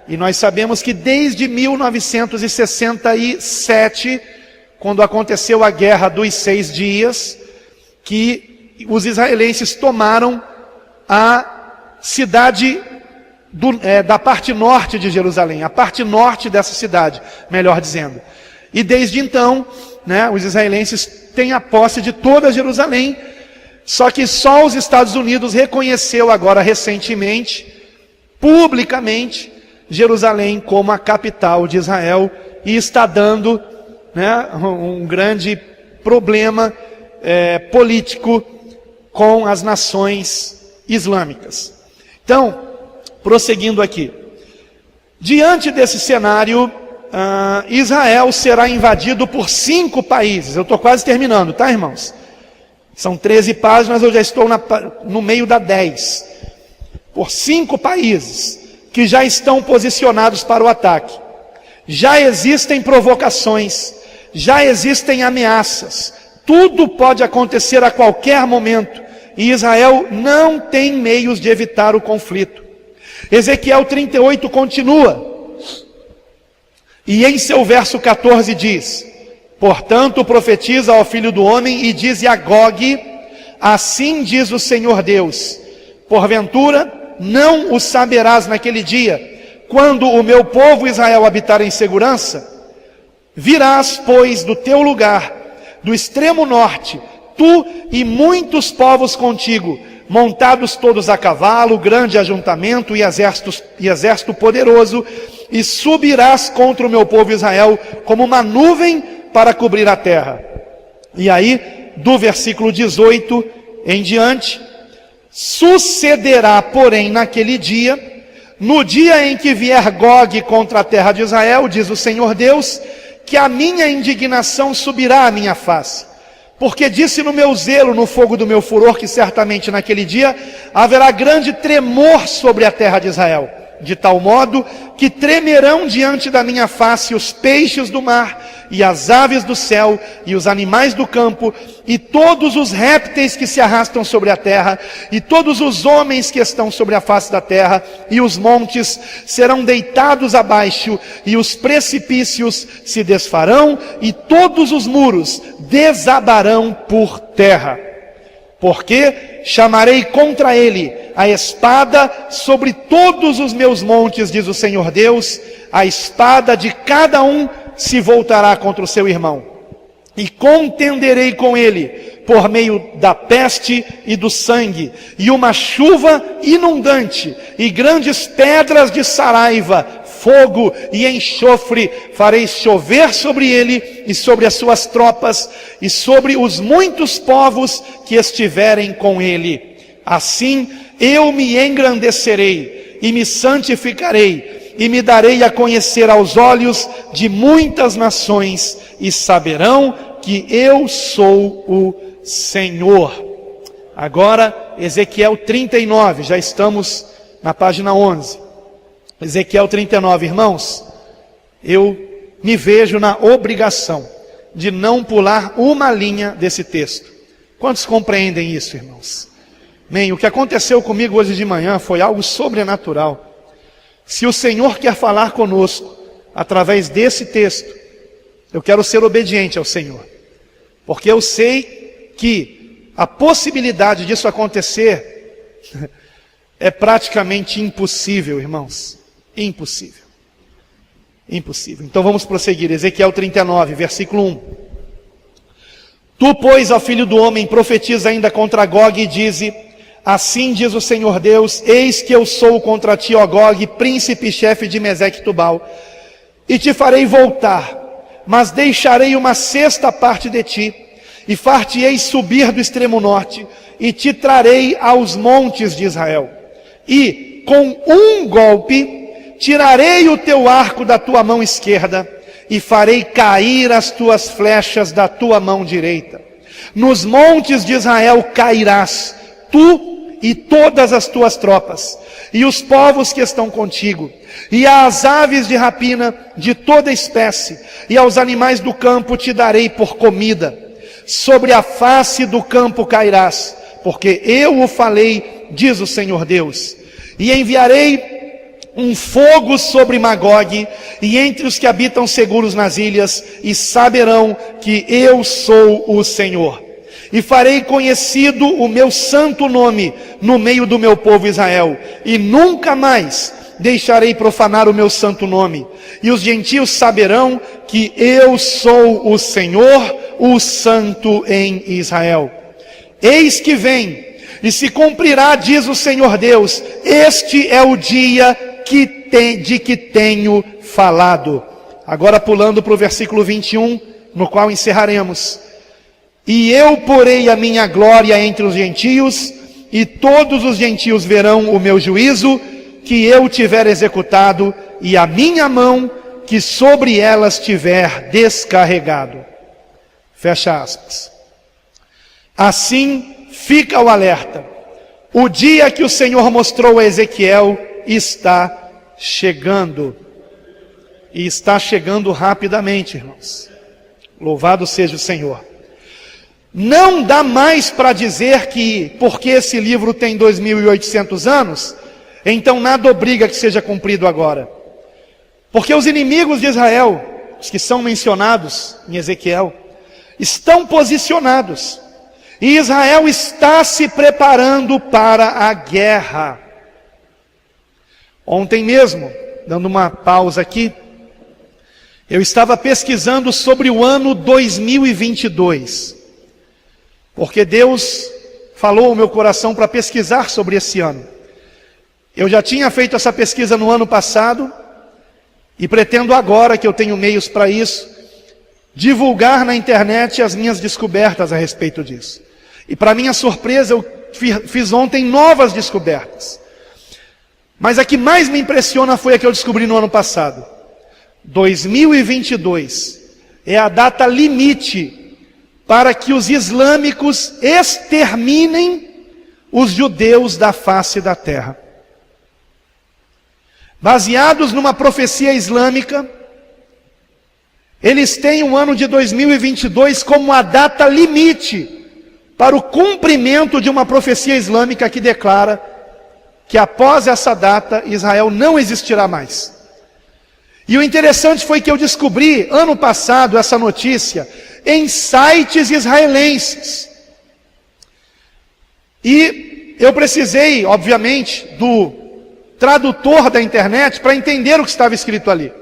E nós sabemos que desde 1967, quando aconteceu a Guerra dos 6 Dias, que os israelenses tomaram a cidade da parte norte de Jerusalém, a parte norte dessa cidade, melhor dizendo. E desde então, os israelenses têm a posse de toda Jerusalém, só que só os Estados Unidos reconheceu agora recentemente, publicamente, Jerusalém como a capital de Israel, e está dando um grande problema político com as nações islâmicas. Então, prosseguindo aqui, diante desse cenário, Israel será invadido por 5 países. Eu estou quase terminando, tá, irmãos? São 13 páginas, eu já estou no meio da 10. Por 5 países que já estão posicionados para o ataque. Já existem provocações, já existem ameaças. Tudo pode acontecer a qualquer momento. E Israel não tem meios de evitar o conflito. Ezequiel 38 continua. E em seu verso 14 diz: portanto profetiza ao filho do homem e dize a Gog, assim diz o Senhor Deus, porventura não o saberás naquele dia, quando o meu povo Israel habitar em segurança? Virás, pois, do teu lugar, do extremo norte, tu e muitos povos contigo, montados todos a cavalo, grande ajuntamento e exército poderoso, e subirás contra o meu povo Israel como uma nuvem para cobrir a terra. E aí, do versículo 18 em diante, sucederá, porém, naquele dia, no dia em que vier Gog contra a terra de Israel, diz o Senhor Deus, que a minha indignação subirá à minha face. Porque disse no meu zelo, no fogo do meu furor, que certamente naquele dia haverá grande tremor sobre a terra de Israel. de tal modo que tremerão diante da minha face os peixes do mar, e as aves do céu, e os animais do campo, e todos os répteis que se arrastam sobre a terra, e todos os homens que estão sobre a face da terra, e os montes serão deitados abaixo, e os precipícios se desfarão, e todos os muros desabarão por terra. Porque chamarei contra ele a espada sobre todos os meus montes, diz o Senhor Deus, a espada de cada um se voltará contra o seu irmão. E contenderei com ele por meio da peste e do sangue, e uma chuva inundante, e grandes pedras de saraiva, fogo e enxofre farei chover sobre ele e sobre as suas tropas, e sobre os muitos povos que estiverem com ele. Assim eu me engrandecerei e me santificarei, e me darei a conhecer aos olhos de muitas nações, e saberão que eu sou o Senhor. Agora, Ezequiel 39, já estamos na página 11. Ezequiel 39, irmãos, eu me vejo na obrigação de não pular uma linha desse texto. Quantos compreendem isso, irmãos? Bem, o que aconteceu comigo hoje de manhã foi algo sobrenatural. Se o Senhor quer falar conosco através desse texto, eu quero ser obediente ao Senhor, porque eu sei que a possibilidade disso acontecer é praticamente impossível, irmãos. Impossível. Impossível. Então vamos prosseguir. Ezequiel 39, versículo 1. Tu, pois, ó filho do homem, profetiza ainda contra Gog e dize: assim diz o Senhor Deus, eis que eu sou contra ti, ó Gog, príncipe e chefe de Meseque e Tubal, e te farei voltar, mas deixarei uma sexta parte de ti, e far-te-ei subir do extremo norte, e te trarei aos montes de Israel. E com um golpe tirarei o teu arco da tua mão esquerda, e farei cair as tuas flechas da tua mão direita. Nos montes de Israel cairás, tu e todas as tuas tropas, e os povos que estão contigo, e às aves de rapina de toda espécie, e aos animais do campo te darei por comida. Sobre a face do campo cairás, porque eu o falei, diz o Senhor Deus. E enviarei um fogo sobre Magog, e entre os que habitam seguros nas ilhas, e saberão que eu sou o Senhor. E farei conhecido o meu santo nome no meio do meu povo Israel, e nunca mais deixarei profanar o meu santo nome. E os gentios saberão que eu sou o Senhor, o Santo em Israel. Eis que vem, e se cumprirá, diz o Senhor Deus, este é o dia de que tenho falado. Agora pulando para o versículo 21, no qual encerraremos. E eu porei a minha glória entre os gentios, e todos os gentios verão o meu juízo, que eu tiver executado, e a minha mão, que sobre elas tiver descarregado. Fecha aspas. Assim fica o alerta. O dia que o Senhor mostrou a Ezequiel está chegando. E está chegando rapidamente, irmãos. Louvado seja o Senhor. Não dá mais para dizer que, porque esse livro tem 2.800 anos, então nada obriga que seja cumprido agora. Porque os inimigos de Israel, os que são mencionados em Ezequiel, estão posicionados. E Israel está se preparando para a guerra. Ontem mesmo, dando uma pausa aqui, eu estava pesquisando sobre o ano 2022. Porque Deus falou ao meu coração para pesquisar sobre esse ano. Eu já tinha feito essa pesquisa no ano passado, e pretendo agora, que eu tenho meios para isso, divulgar na internet as minhas descobertas a respeito disso. E para minha surpresa, eu fiz ontem novas descobertas. Mas a que mais me impressiona foi a que eu descobri no ano passado. 2022 é a data limite para que os islâmicos exterminem os judeus da face da terra. baseados numa profecia islâmica, eles têm o ano de 2022 como a data limite para o cumprimento de uma profecia islâmica que declara que após essa data Israel não existirá mais. E o interessante foi que eu descobri ano passado essa notícia em sites israelenses. E eu precisei, obviamente, do tradutor da internet para entender o que estava escrito ali.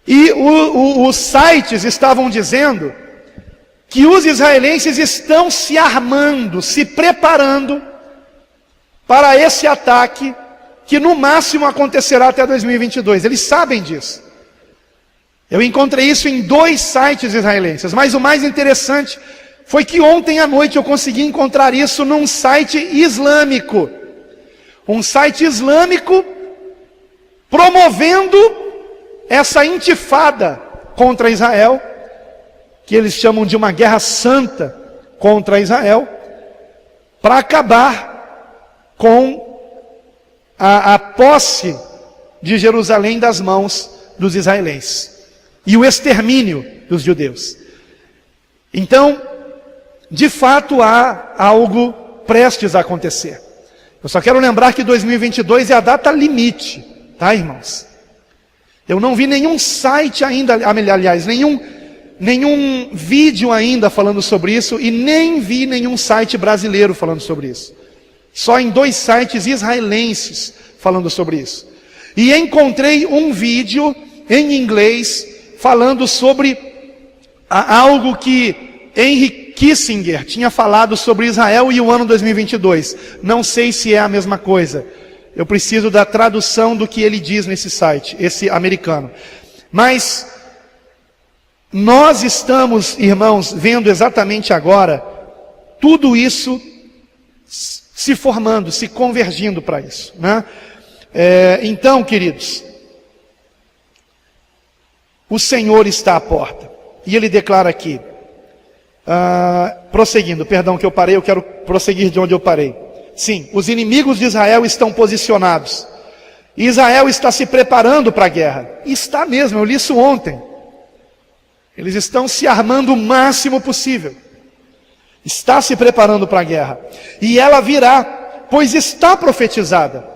E os sites estavam dizendo que os israelenses estão se armando, se preparando para esse ataque que no máximo acontecerá até 2022. Eles sabem disso. Eu encontrei isso em 2 sites israelenses, mas o mais interessante foi que ontem à noite eu consegui encontrar isso num site islâmico. Um site islâmico promovendo essa intifada contra Israel, que eles chamam de uma guerra santa contra Israel, para acabar com a posse de Jerusalém das mãos dos israelenses e o extermínio dos judeus. Então, de fato, há algo prestes a acontecer. Eu só quero lembrar que 2022 é a data limite, tá, irmãos? Eu não vi nenhum site ainda, aliás, nenhum vídeo ainda falando sobre isso, e nem vi nenhum site brasileiro falando sobre isso. Só em 2 sites israelenses falando sobre isso. E encontrei um vídeo em inglês falando sobre algo que Henry Kissinger tinha falado sobre Israel e o ano 2022. Não sei se é a mesma coisa. Eu preciso da tradução do que ele diz nesse site, esse americano. Mas nós estamos, irmãos, vendo exatamente agora tudo isso se formando, se convergindo para isso, né? Então, queridos, o Senhor está à porta. E ele declara aqui, prosseguindo, perdão que eu parei, eu quero prosseguir de onde eu parei. Sim, os inimigos de Israel estão posicionados. Israel está se preparando para a guerra. Está mesmo, eu li isso ontem. Eles estão se armando o máximo possível. Está se preparando para a guerra. E ela virá, pois está profetizada.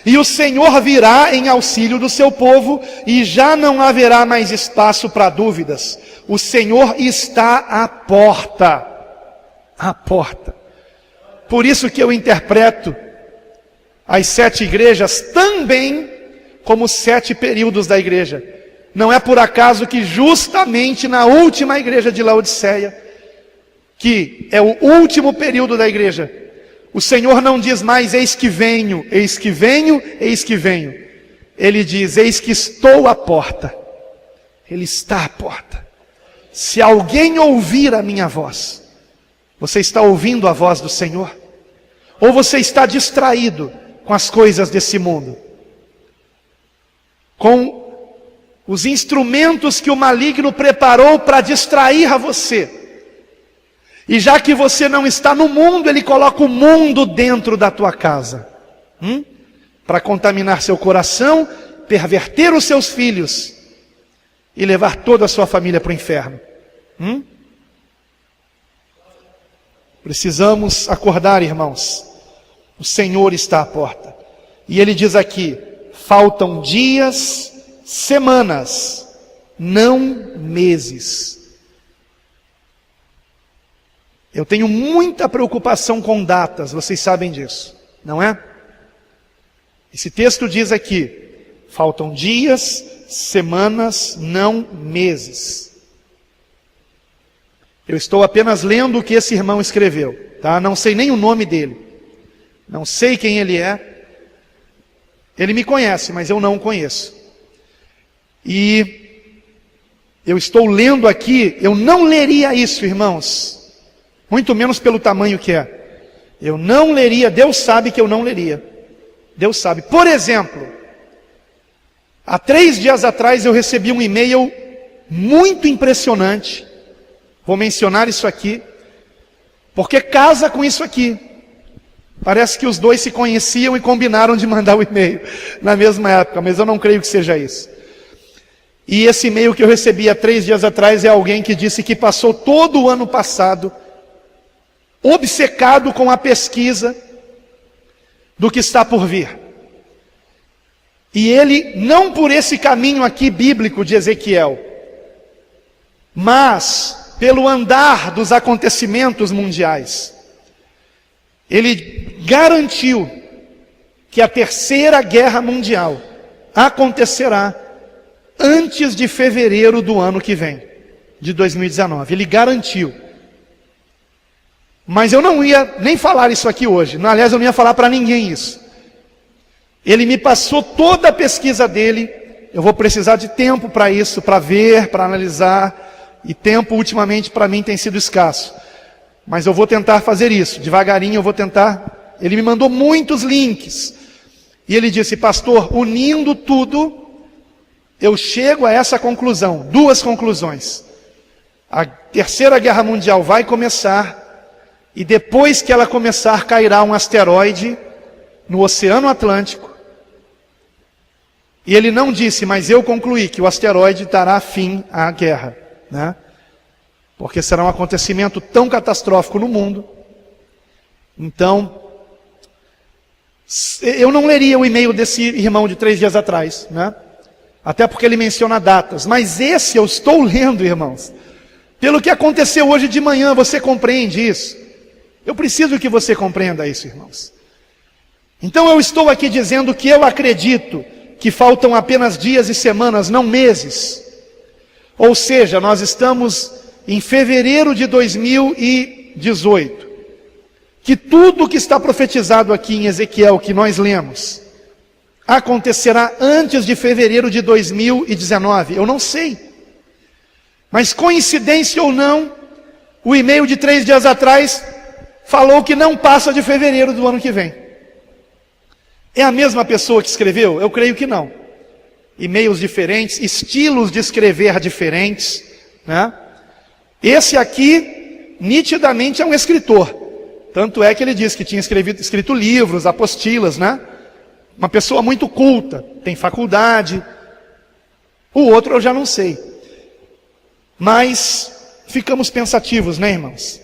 E o Senhor virá em auxílio do seu povo, e já não haverá mais espaço para dúvidas. O Senhor está à porta. À porta. Por isso que eu interpreto as 7 igrejas também como 7 períodos da igreja. Não é por acaso que justamente na última igreja de Laodiceia, que é o último período da igreja, o Senhor não diz mais, eis que venho, eis que venho, eis que venho. Ele diz, eis que estou à porta. Ele está à porta. Se alguém ouvir a minha voz, você está ouvindo a voz do Senhor? Ou você está distraído com as coisas desse mundo? Com os instrumentos que o maligno preparou para distrair a você. E já que você não está no mundo, ele coloca o mundo dentro da tua casa. Para contaminar seu coração, perverter os seus filhos e levar toda a sua família para o inferno. Precisamos acordar, irmãos. O Senhor está à porta. E ele diz aqui, faltam dias, semanas, não meses. Eu tenho muita preocupação com datas, vocês sabem disso, não é? Esse texto diz aqui, faltam dias, semanas, não meses. Eu estou apenas lendo o que esse irmão escreveu, tá? Não sei nem o nome dele. Não sei quem ele é. Ele me conhece, mas eu não o conheço. E eu estou lendo aqui, eu não leria isso, irmãos. Muito menos pelo tamanho que é. Eu não leria, Deus sabe que eu não leria. Deus sabe. Por exemplo, há 3 dias atrás eu recebi um e-mail muito impressionante. Vou mencionar isso aqui, porque casa com isso aqui. Parece que os dois se conheciam e combinaram de mandar o e-mail na mesma época, mas eu não creio que seja isso. E esse e-mail que eu recebi há 3 dias atrás é alguém que disse que passou todo o ano passado obcecado com a pesquisa do que está por vir. E ele, não por esse caminho aqui bíblico de Ezequiel, mas pelo andar dos acontecimentos mundiais, ele garantiu que a Terceira Guerra Mundial acontecerá antes de fevereiro do ano que vem, de 2019. Ele garantiu. Mas eu não ia nem falar isso aqui hoje. Aliás, eu não ia falar para ninguém isso. Ele me passou toda a pesquisa dele. Eu vou precisar de tempo para isso, para ver, para analisar. E tempo, ultimamente, para mim tem sido escasso. Mas eu vou tentar fazer isso. Devagarinho eu vou tentar. Ele me mandou muitos links. E ele disse: pastor, unindo tudo, eu chego a essa conclusão. 2 conclusões. A Terceira Guerra Mundial vai começar. E depois que ela começar, cairá um asteroide no Oceano Atlântico. E ele não disse, mas eu concluí que o asteroide dará fim à guerra, né? Porque será um acontecimento tão catastrófico no mundo. Então, eu não leria o e-mail desse irmão de 3 dias atrás, né? Até porque ele menciona datas. Mas esse eu estou lendo, irmãos. Pelo que aconteceu hoje de manhã, você compreende isso? Eu preciso que você compreenda isso, irmãos. Então eu estou aqui dizendo que eu acredito que faltam apenas dias e semanas, não meses. Ou seja, nós estamos em fevereiro de 2018. Que tudo que está profetizado aqui em Ezequiel, que nós lemos, acontecerá antes de fevereiro de 2019. Eu não sei. Mas coincidência ou não, o e-mail de 3 dias atrás falou que não passa de fevereiro do ano que vem. É a mesma pessoa que escreveu? Eu creio que não. E-mails diferentes, estilos de escrever diferentes, né? Esse aqui, nitidamente, é um escritor. Tanto é que ele disse que tinha escrito livros, apostilas, né? Uma pessoa muito culta, tem faculdade. O outro eu já não sei. Mas ficamos pensativos, né, irmãos?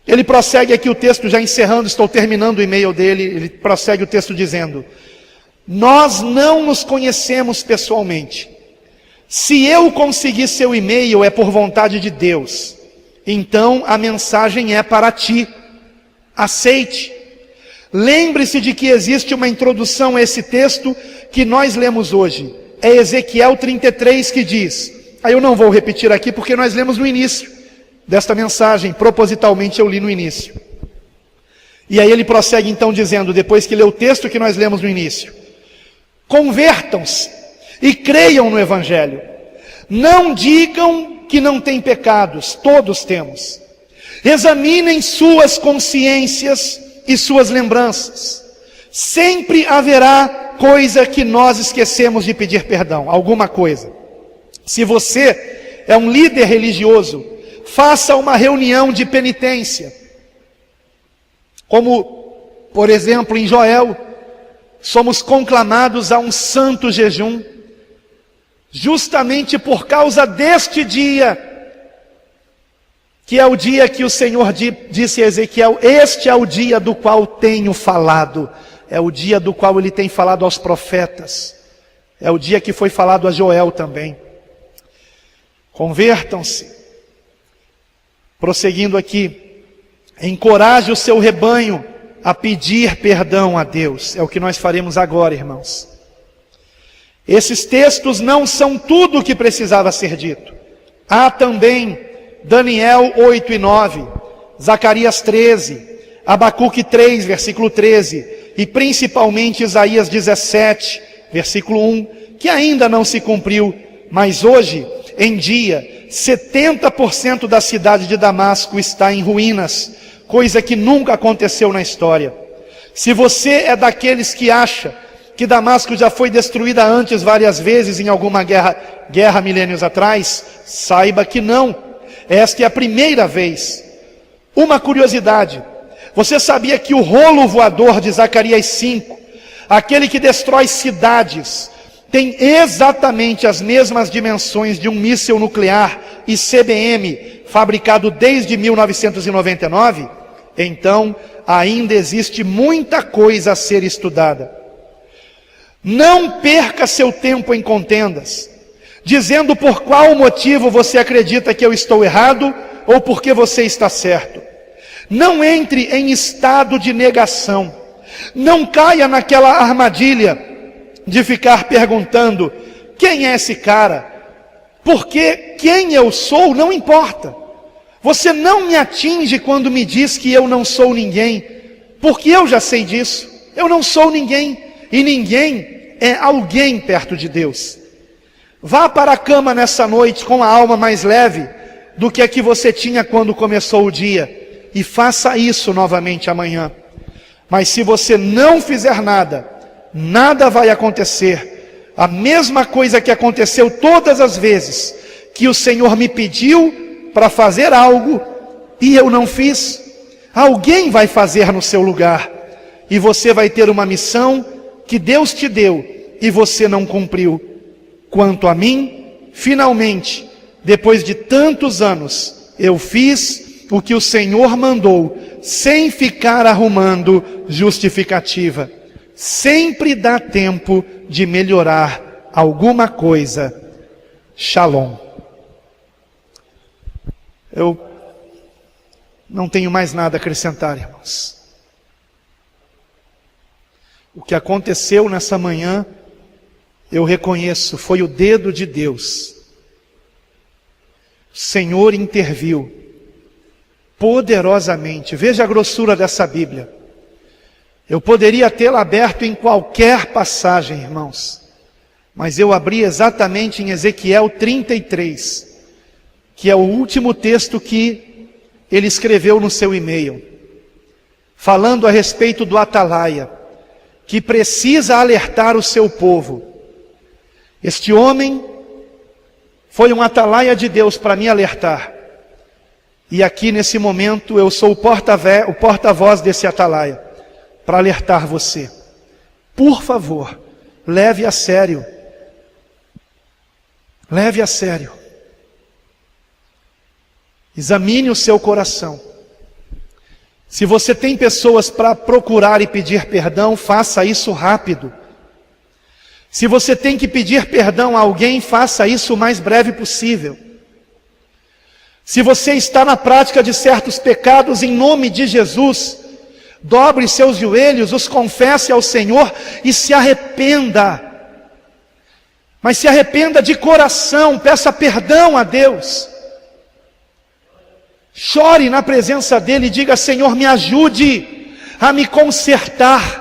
Ele prossegue aqui o texto, já encerrando, estou terminando o e-mail dele, ele prossegue o texto dizendo: nós não nos conhecemos pessoalmente. Se eu conseguir seu e-mail, é por vontade de Deus. Então a mensagem é para ti. Aceite. Lembre-se de que existe uma introdução a esse texto que nós lemos hoje. É Ezequiel 33 que diz. Aí eu não vou repetir aqui porque nós lemos no início desta mensagem, propositalmente eu li no início. E aí ele prossegue então dizendo, depois que lê o texto que nós lemos no início: convertam-se e creiam no Evangelho. Não digam que não têm pecados, todos temos. Examinem suas consciências e suas lembranças. Sempre haverá coisa que nós esquecemos de pedir perdão, alguma coisa. Se você é um líder religioso, faça uma reunião de penitência. Como, por exemplo, em Joel, somos conclamados a um santo jejum, justamente por causa deste dia, que é o dia que o Senhor disse a Ezequiel: este é o dia do qual tenho falado. É o dia do qual ele tem falado aos profetas. É o dia que foi falado a Joel também. Convertam-se. Prosseguindo aqui, encoraje o seu rebanho a pedir perdão a Deus. É o que nós faremos agora, irmãos. Esses textos não são tudo o que precisava ser dito. Há também Daniel 8 e 9, Zacarias 13, Abacuque 3, versículo 13, e principalmente Isaías 17, versículo 1, que ainda não se cumpriu, mas hoje em dia 70% da cidade de Damasco está em ruínas, coisa que nunca aconteceu na história. Se você é daqueles que acha que Damasco já foi destruída antes várias vezes em alguma guerra milênios atrás, saiba que não. Esta é a primeira vez. Uma curiosidade: Você sabia que o rolo voador de Zacarias 5, aquele que destrói cidades, tem exatamente as mesmas dimensões de um míssil nuclear ICBM, fabricado desde 1999? Então, ainda existe muita coisa a ser estudada. Não perca seu tempo em contendas, dizendo por qual motivo você acredita que eu estou errado ou porque você está certo. Não entre em estado de negação. Não caia naquela armadilha de ficar perguntando: quem é esse cara? Porque quem eu sou não importa. Você não me atinge quando me diz que eu não sou ninguém, porque eu já sei disso. Eu não sou ninguém, e ninguém é alguém perto de Deus. Vá para a cama nessa noite com a alma mais leve do que a que você tinha quando começou o dia, e faça isso novamente amanhã. Mas se você não fizer nada, nada vai acontecer. A mesma coisa que aconteceu todas as vezes que o Senhor me pediu para fazer algo e eu não fiz. Alguém vai fazer no seu lugar, e você vai ter uma missão que Deus te deu e você não cumpriu. Quanto a mim, finalmente, depois de tantos anos, eu fiz o que o Senhor mandou, sem ficar arrumando justificativa. Sempre dá tempo de melhorar alguma coisa. Shalom. Eu não tenho mais nada a acrescentar, irmãos. O que aconteceu nessa manhã, eu reconheço, foi o dedo de Deus. O Senhor interviu poderosamente. Veja a grossura dessa Bíblia. Eu poderia tê-la aberto em qualquer passagem, irmãos, mas eu abri exatamente em Ezequiel 33, que é o último texto que ele escreveu no seu e-mail, falando a respeito do atalaia, que precisa alertar o seu povo. Este homem foi um atalaia de Deus para me alertar. E aqui nesse momento eu sou o porta-voz desse atalaia, para alertar você. Por favor, leve a sério. Leve a sério. Examine o seu coração. Se você tem pessoas para procurar e pedir perdão, faça isso rápido. Se você tem que pedir perdão a alguém, faça isso o mais breve possível. Se você está na prática de certos pecados, em nome de Jesus, dobre seus joelhos, os confesse ao Senhor e se arrependa. Mas se arrependa de coração, peça perdão a Deus. Chore na presença dEle e diga: Senhor, me ajude a me consertar.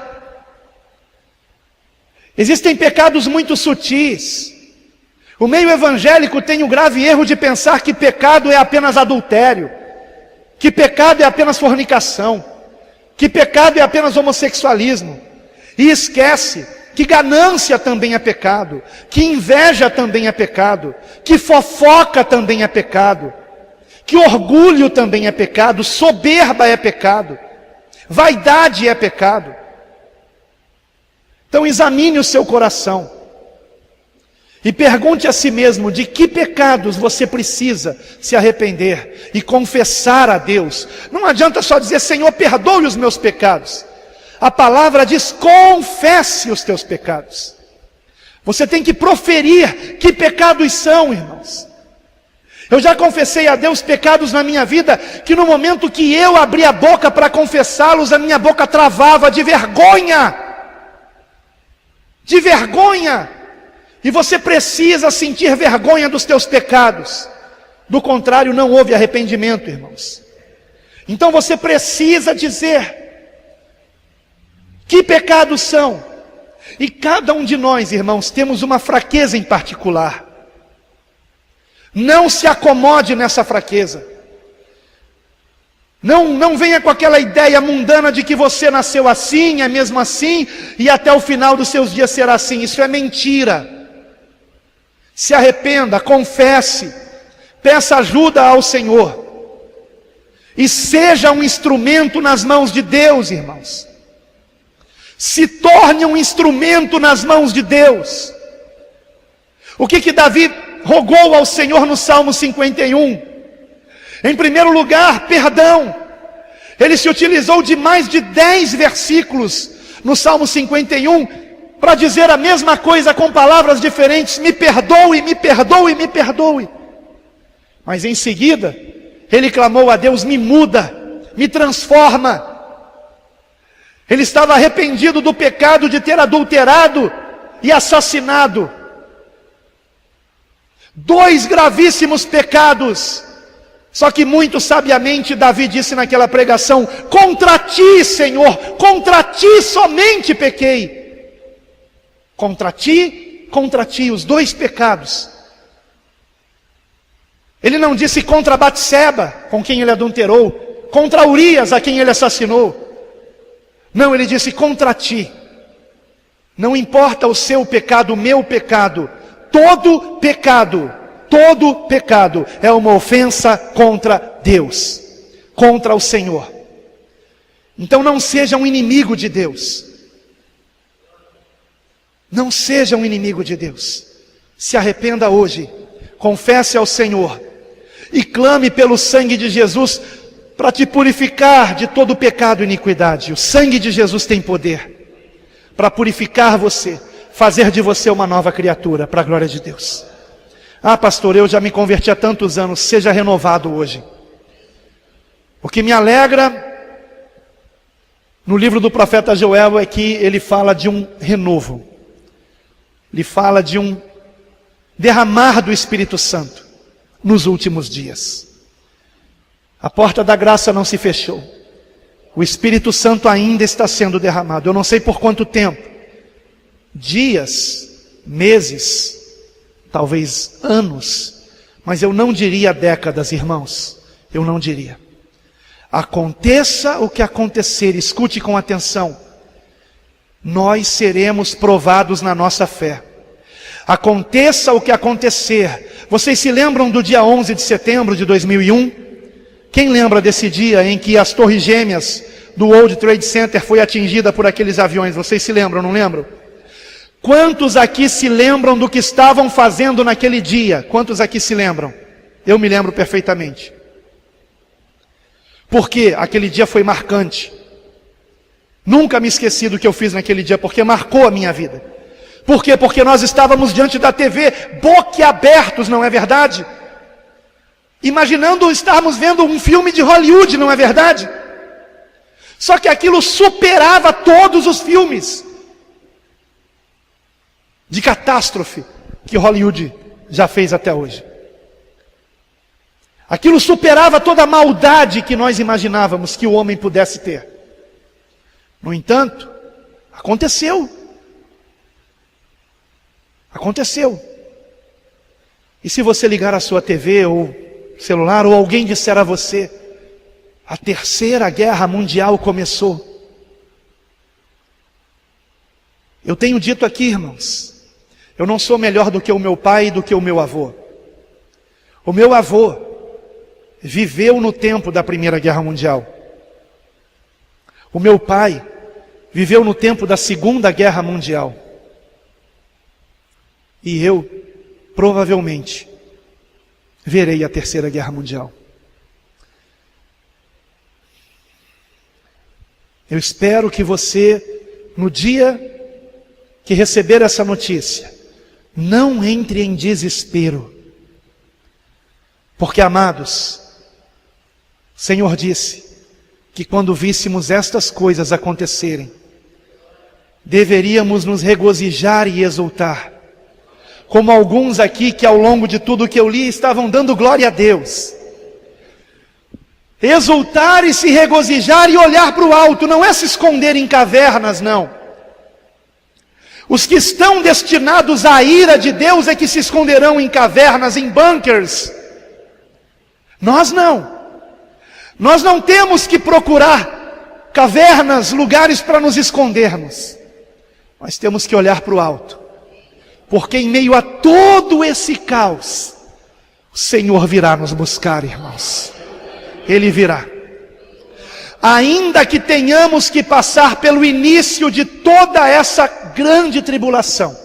Existem pecados muito sutis. O meio evangélico tem o grave erro de pensar que pecado é apenas adultério, que pecado é apenas fornicação, que pecado é apenas homossexualismo, e esquece que ganância também é pecado, que inveja também é pecado, que fofoca também é pecado, que orgulho também é pecado, soberba é pecado, vaidade é pecado. Então examine o seu coração e pergunte a si mesmo de que pecados você precisa se arrepender e confessar a Deus. Não adianta só dizer: Senhor, perdoe os meus pecados. A palavra diz: confesse os teus pecados. Você tem que proferir que pecados são, irmãos. Eu já confessei a Deus pecados na minha vida que no momento que eu abri a boca para confessá-los, a minha boca travava de vergonha. De vergonha. E você precisa sentir vergonha dos teus pecados. Do contrário, não houve arrependimento, irmãos. Então você precisa dizer que pecados são. E cada um de nós, irmãos, temos uma fraqueza em particular. Não se acomode nessa fraqueza. Não venha com aquela ideia mundana de que você nasceu assim, é mesmo assim, e até o final dos seus dias será assim. Isso é mentira. Se arrependa, confesse, peça ajuda ao Senhor. e seja um instrumento nas mãos de Deus, irmãos. Se torne um instrumento nas mãos de Deus. O que Davi rogou ao Senhor no Salmo 51? Em primeiro lugar, perdão. Ele se utilizou de mais de 10 versículos no Salmo 51 para dizer a mesma coisa com palavras diferentes: me perdoe, me perdoe, me perdoe. Mas em seguida, ele clamou a Deus: me muda, me transforma. Ele estava arrependido do pecado de ter adulterado e assassinado. 2 gravíssimos pecados. Só que muito sabiamente Davi disse naquela pregação: contra ti, Senhor, contra ti somente pequei. Contra ti, os 2 pecados. Ele não disse contra Batseba, com quem ele adulterou, contra Urias, a quem ele assassinou. Não, ele disse contra ti. Não importa o seu pecado, o meu pecado. Todo pecado é uma ofensa contra Deus, contra o Senhor. Então não seja um inimigo de Deus. Não seja um inimigo de Deus. Se arrependa hoje, confesse ao Senhor e clame pelo sangue de Jesus para te purificar de todo pecado e iniquidade. O sangue de Jesus tem poder para purificar você, fazer de você uma nova criatura, para a glória de Deus. Ah, pastor, eu já me converti há tantos anos. Seja renovado hoje. O que me alegra no livro do profeta Joel é que ele fala de um renovo. Ele fala de um derramar do Espírito Santo nos últimos dias. A porta da graça não se fechou. O Espírito Santo ainda está sendo derramado. Eu não sei por quanto tempo. Dias, meses, talvez anos, mas eu não diria décadas, irmãos. Eu não diria. Aconteça o que acontecer, escute com atenção. Nós seremos provados na nossa fé. Aconteça o que acontecer. Vocês se lembram do dia 11 de setembro de 2001? Quem lembra desse dia em que as torres gêmeas do World Trade Center foi atingida por aqueles aviões? Vocês se lembram, não lembram? Quantos aqui se lembram do que estavam fazendo naquele dia? Quantos aqui se lembram? Eu me lembro perfeitamente. Porque aquele dia foi marcante. Nunca me esqueci do que eu fiz naquele dia, porque marcou a minha vida. Por quê? Porque nós estávamos diante da TV, boquiabertos, não é verdade? Imaginando estarmos vendo um filme de Hollywood, não é verdade? Só que aquilo superava todos os filmes de catástrofe que Hollywood já fez até hoje. Aquilo superava toda a maldade que nós imaginávamos que o homem pudesse ter. No entanto, aconteceu. Aconteceu. E se você ligar a sua TV ou celular, ou alguém disser a você: a Terceira Guerra Mundial começou. Eu tenho dito aqui, irmãos, eu não sou melhor do que o meu pai e do que o meu avô. O meu avô viveu no tempo da Primeira Guerra Mundial. O meu pai viveu no tempo da Segunda Guerra Mundial. E eu, provavelmente, verei a Terceira Guerra Mundial. Eu espero que você, no dia que receber essa notícia, não entre em desespero. Porque, amados, o Senhor disse que quando víssemos estas coisas acontecerem, deveríamos nos regozijar e exultar. Como alguns aqui que ao longo de tudo que eu li estavam dando glória a Deus. Exultar e se regozijar e olhar para o alto, não é se esconder em cavernas, não. Os que estão destinados à ira de Deus é que se esconderão em cavernas, em bunkers. Nós não. Nós não temos que procurar cavernas, lugares para nos escondermos. Nós temos que olhar para o alto. Porque em meio a todo esse caos, o Senhor virá nos buscar, irmãos. Ele virá. ainda que tenhamos que passar pelo início de toda essa grande tribulação,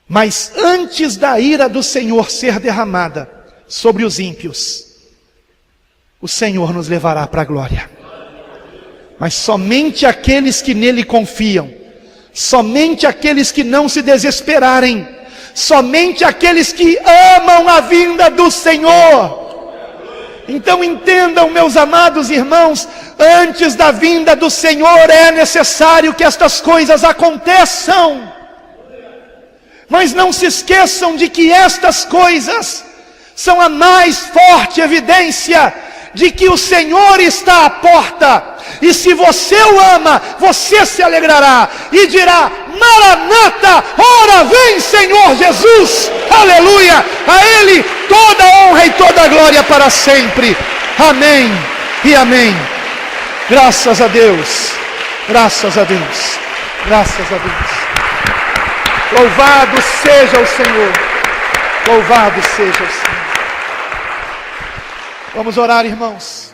mas antes da ira do Senhor ser derramada sobre os ímpios, o Senhor nos levará para a glória. Mas somente aqueles que nele confiam, somente aqueles que não se desesperarem, somente aqueles que amam a vinda do Senhor. Então entendam, meus amados irmãos, antes da vinda do Senhor é necessário que estas coisas aconteçam. Mas não se esqueçam de que estas coisas são a mais forte evidência de que o Senhor está à porta. E se você o ama, você se alegrará e dirá: Maranata, ora vem Senhor Jesus, aleluia, a Ele toda a honra e toda a glória para sempre, amém e amém. Graças a Deus, graças a Deus, graças a Deus. Louvado seja o Senhor, louvado seja o Senhor. Vamos orar, irmãos.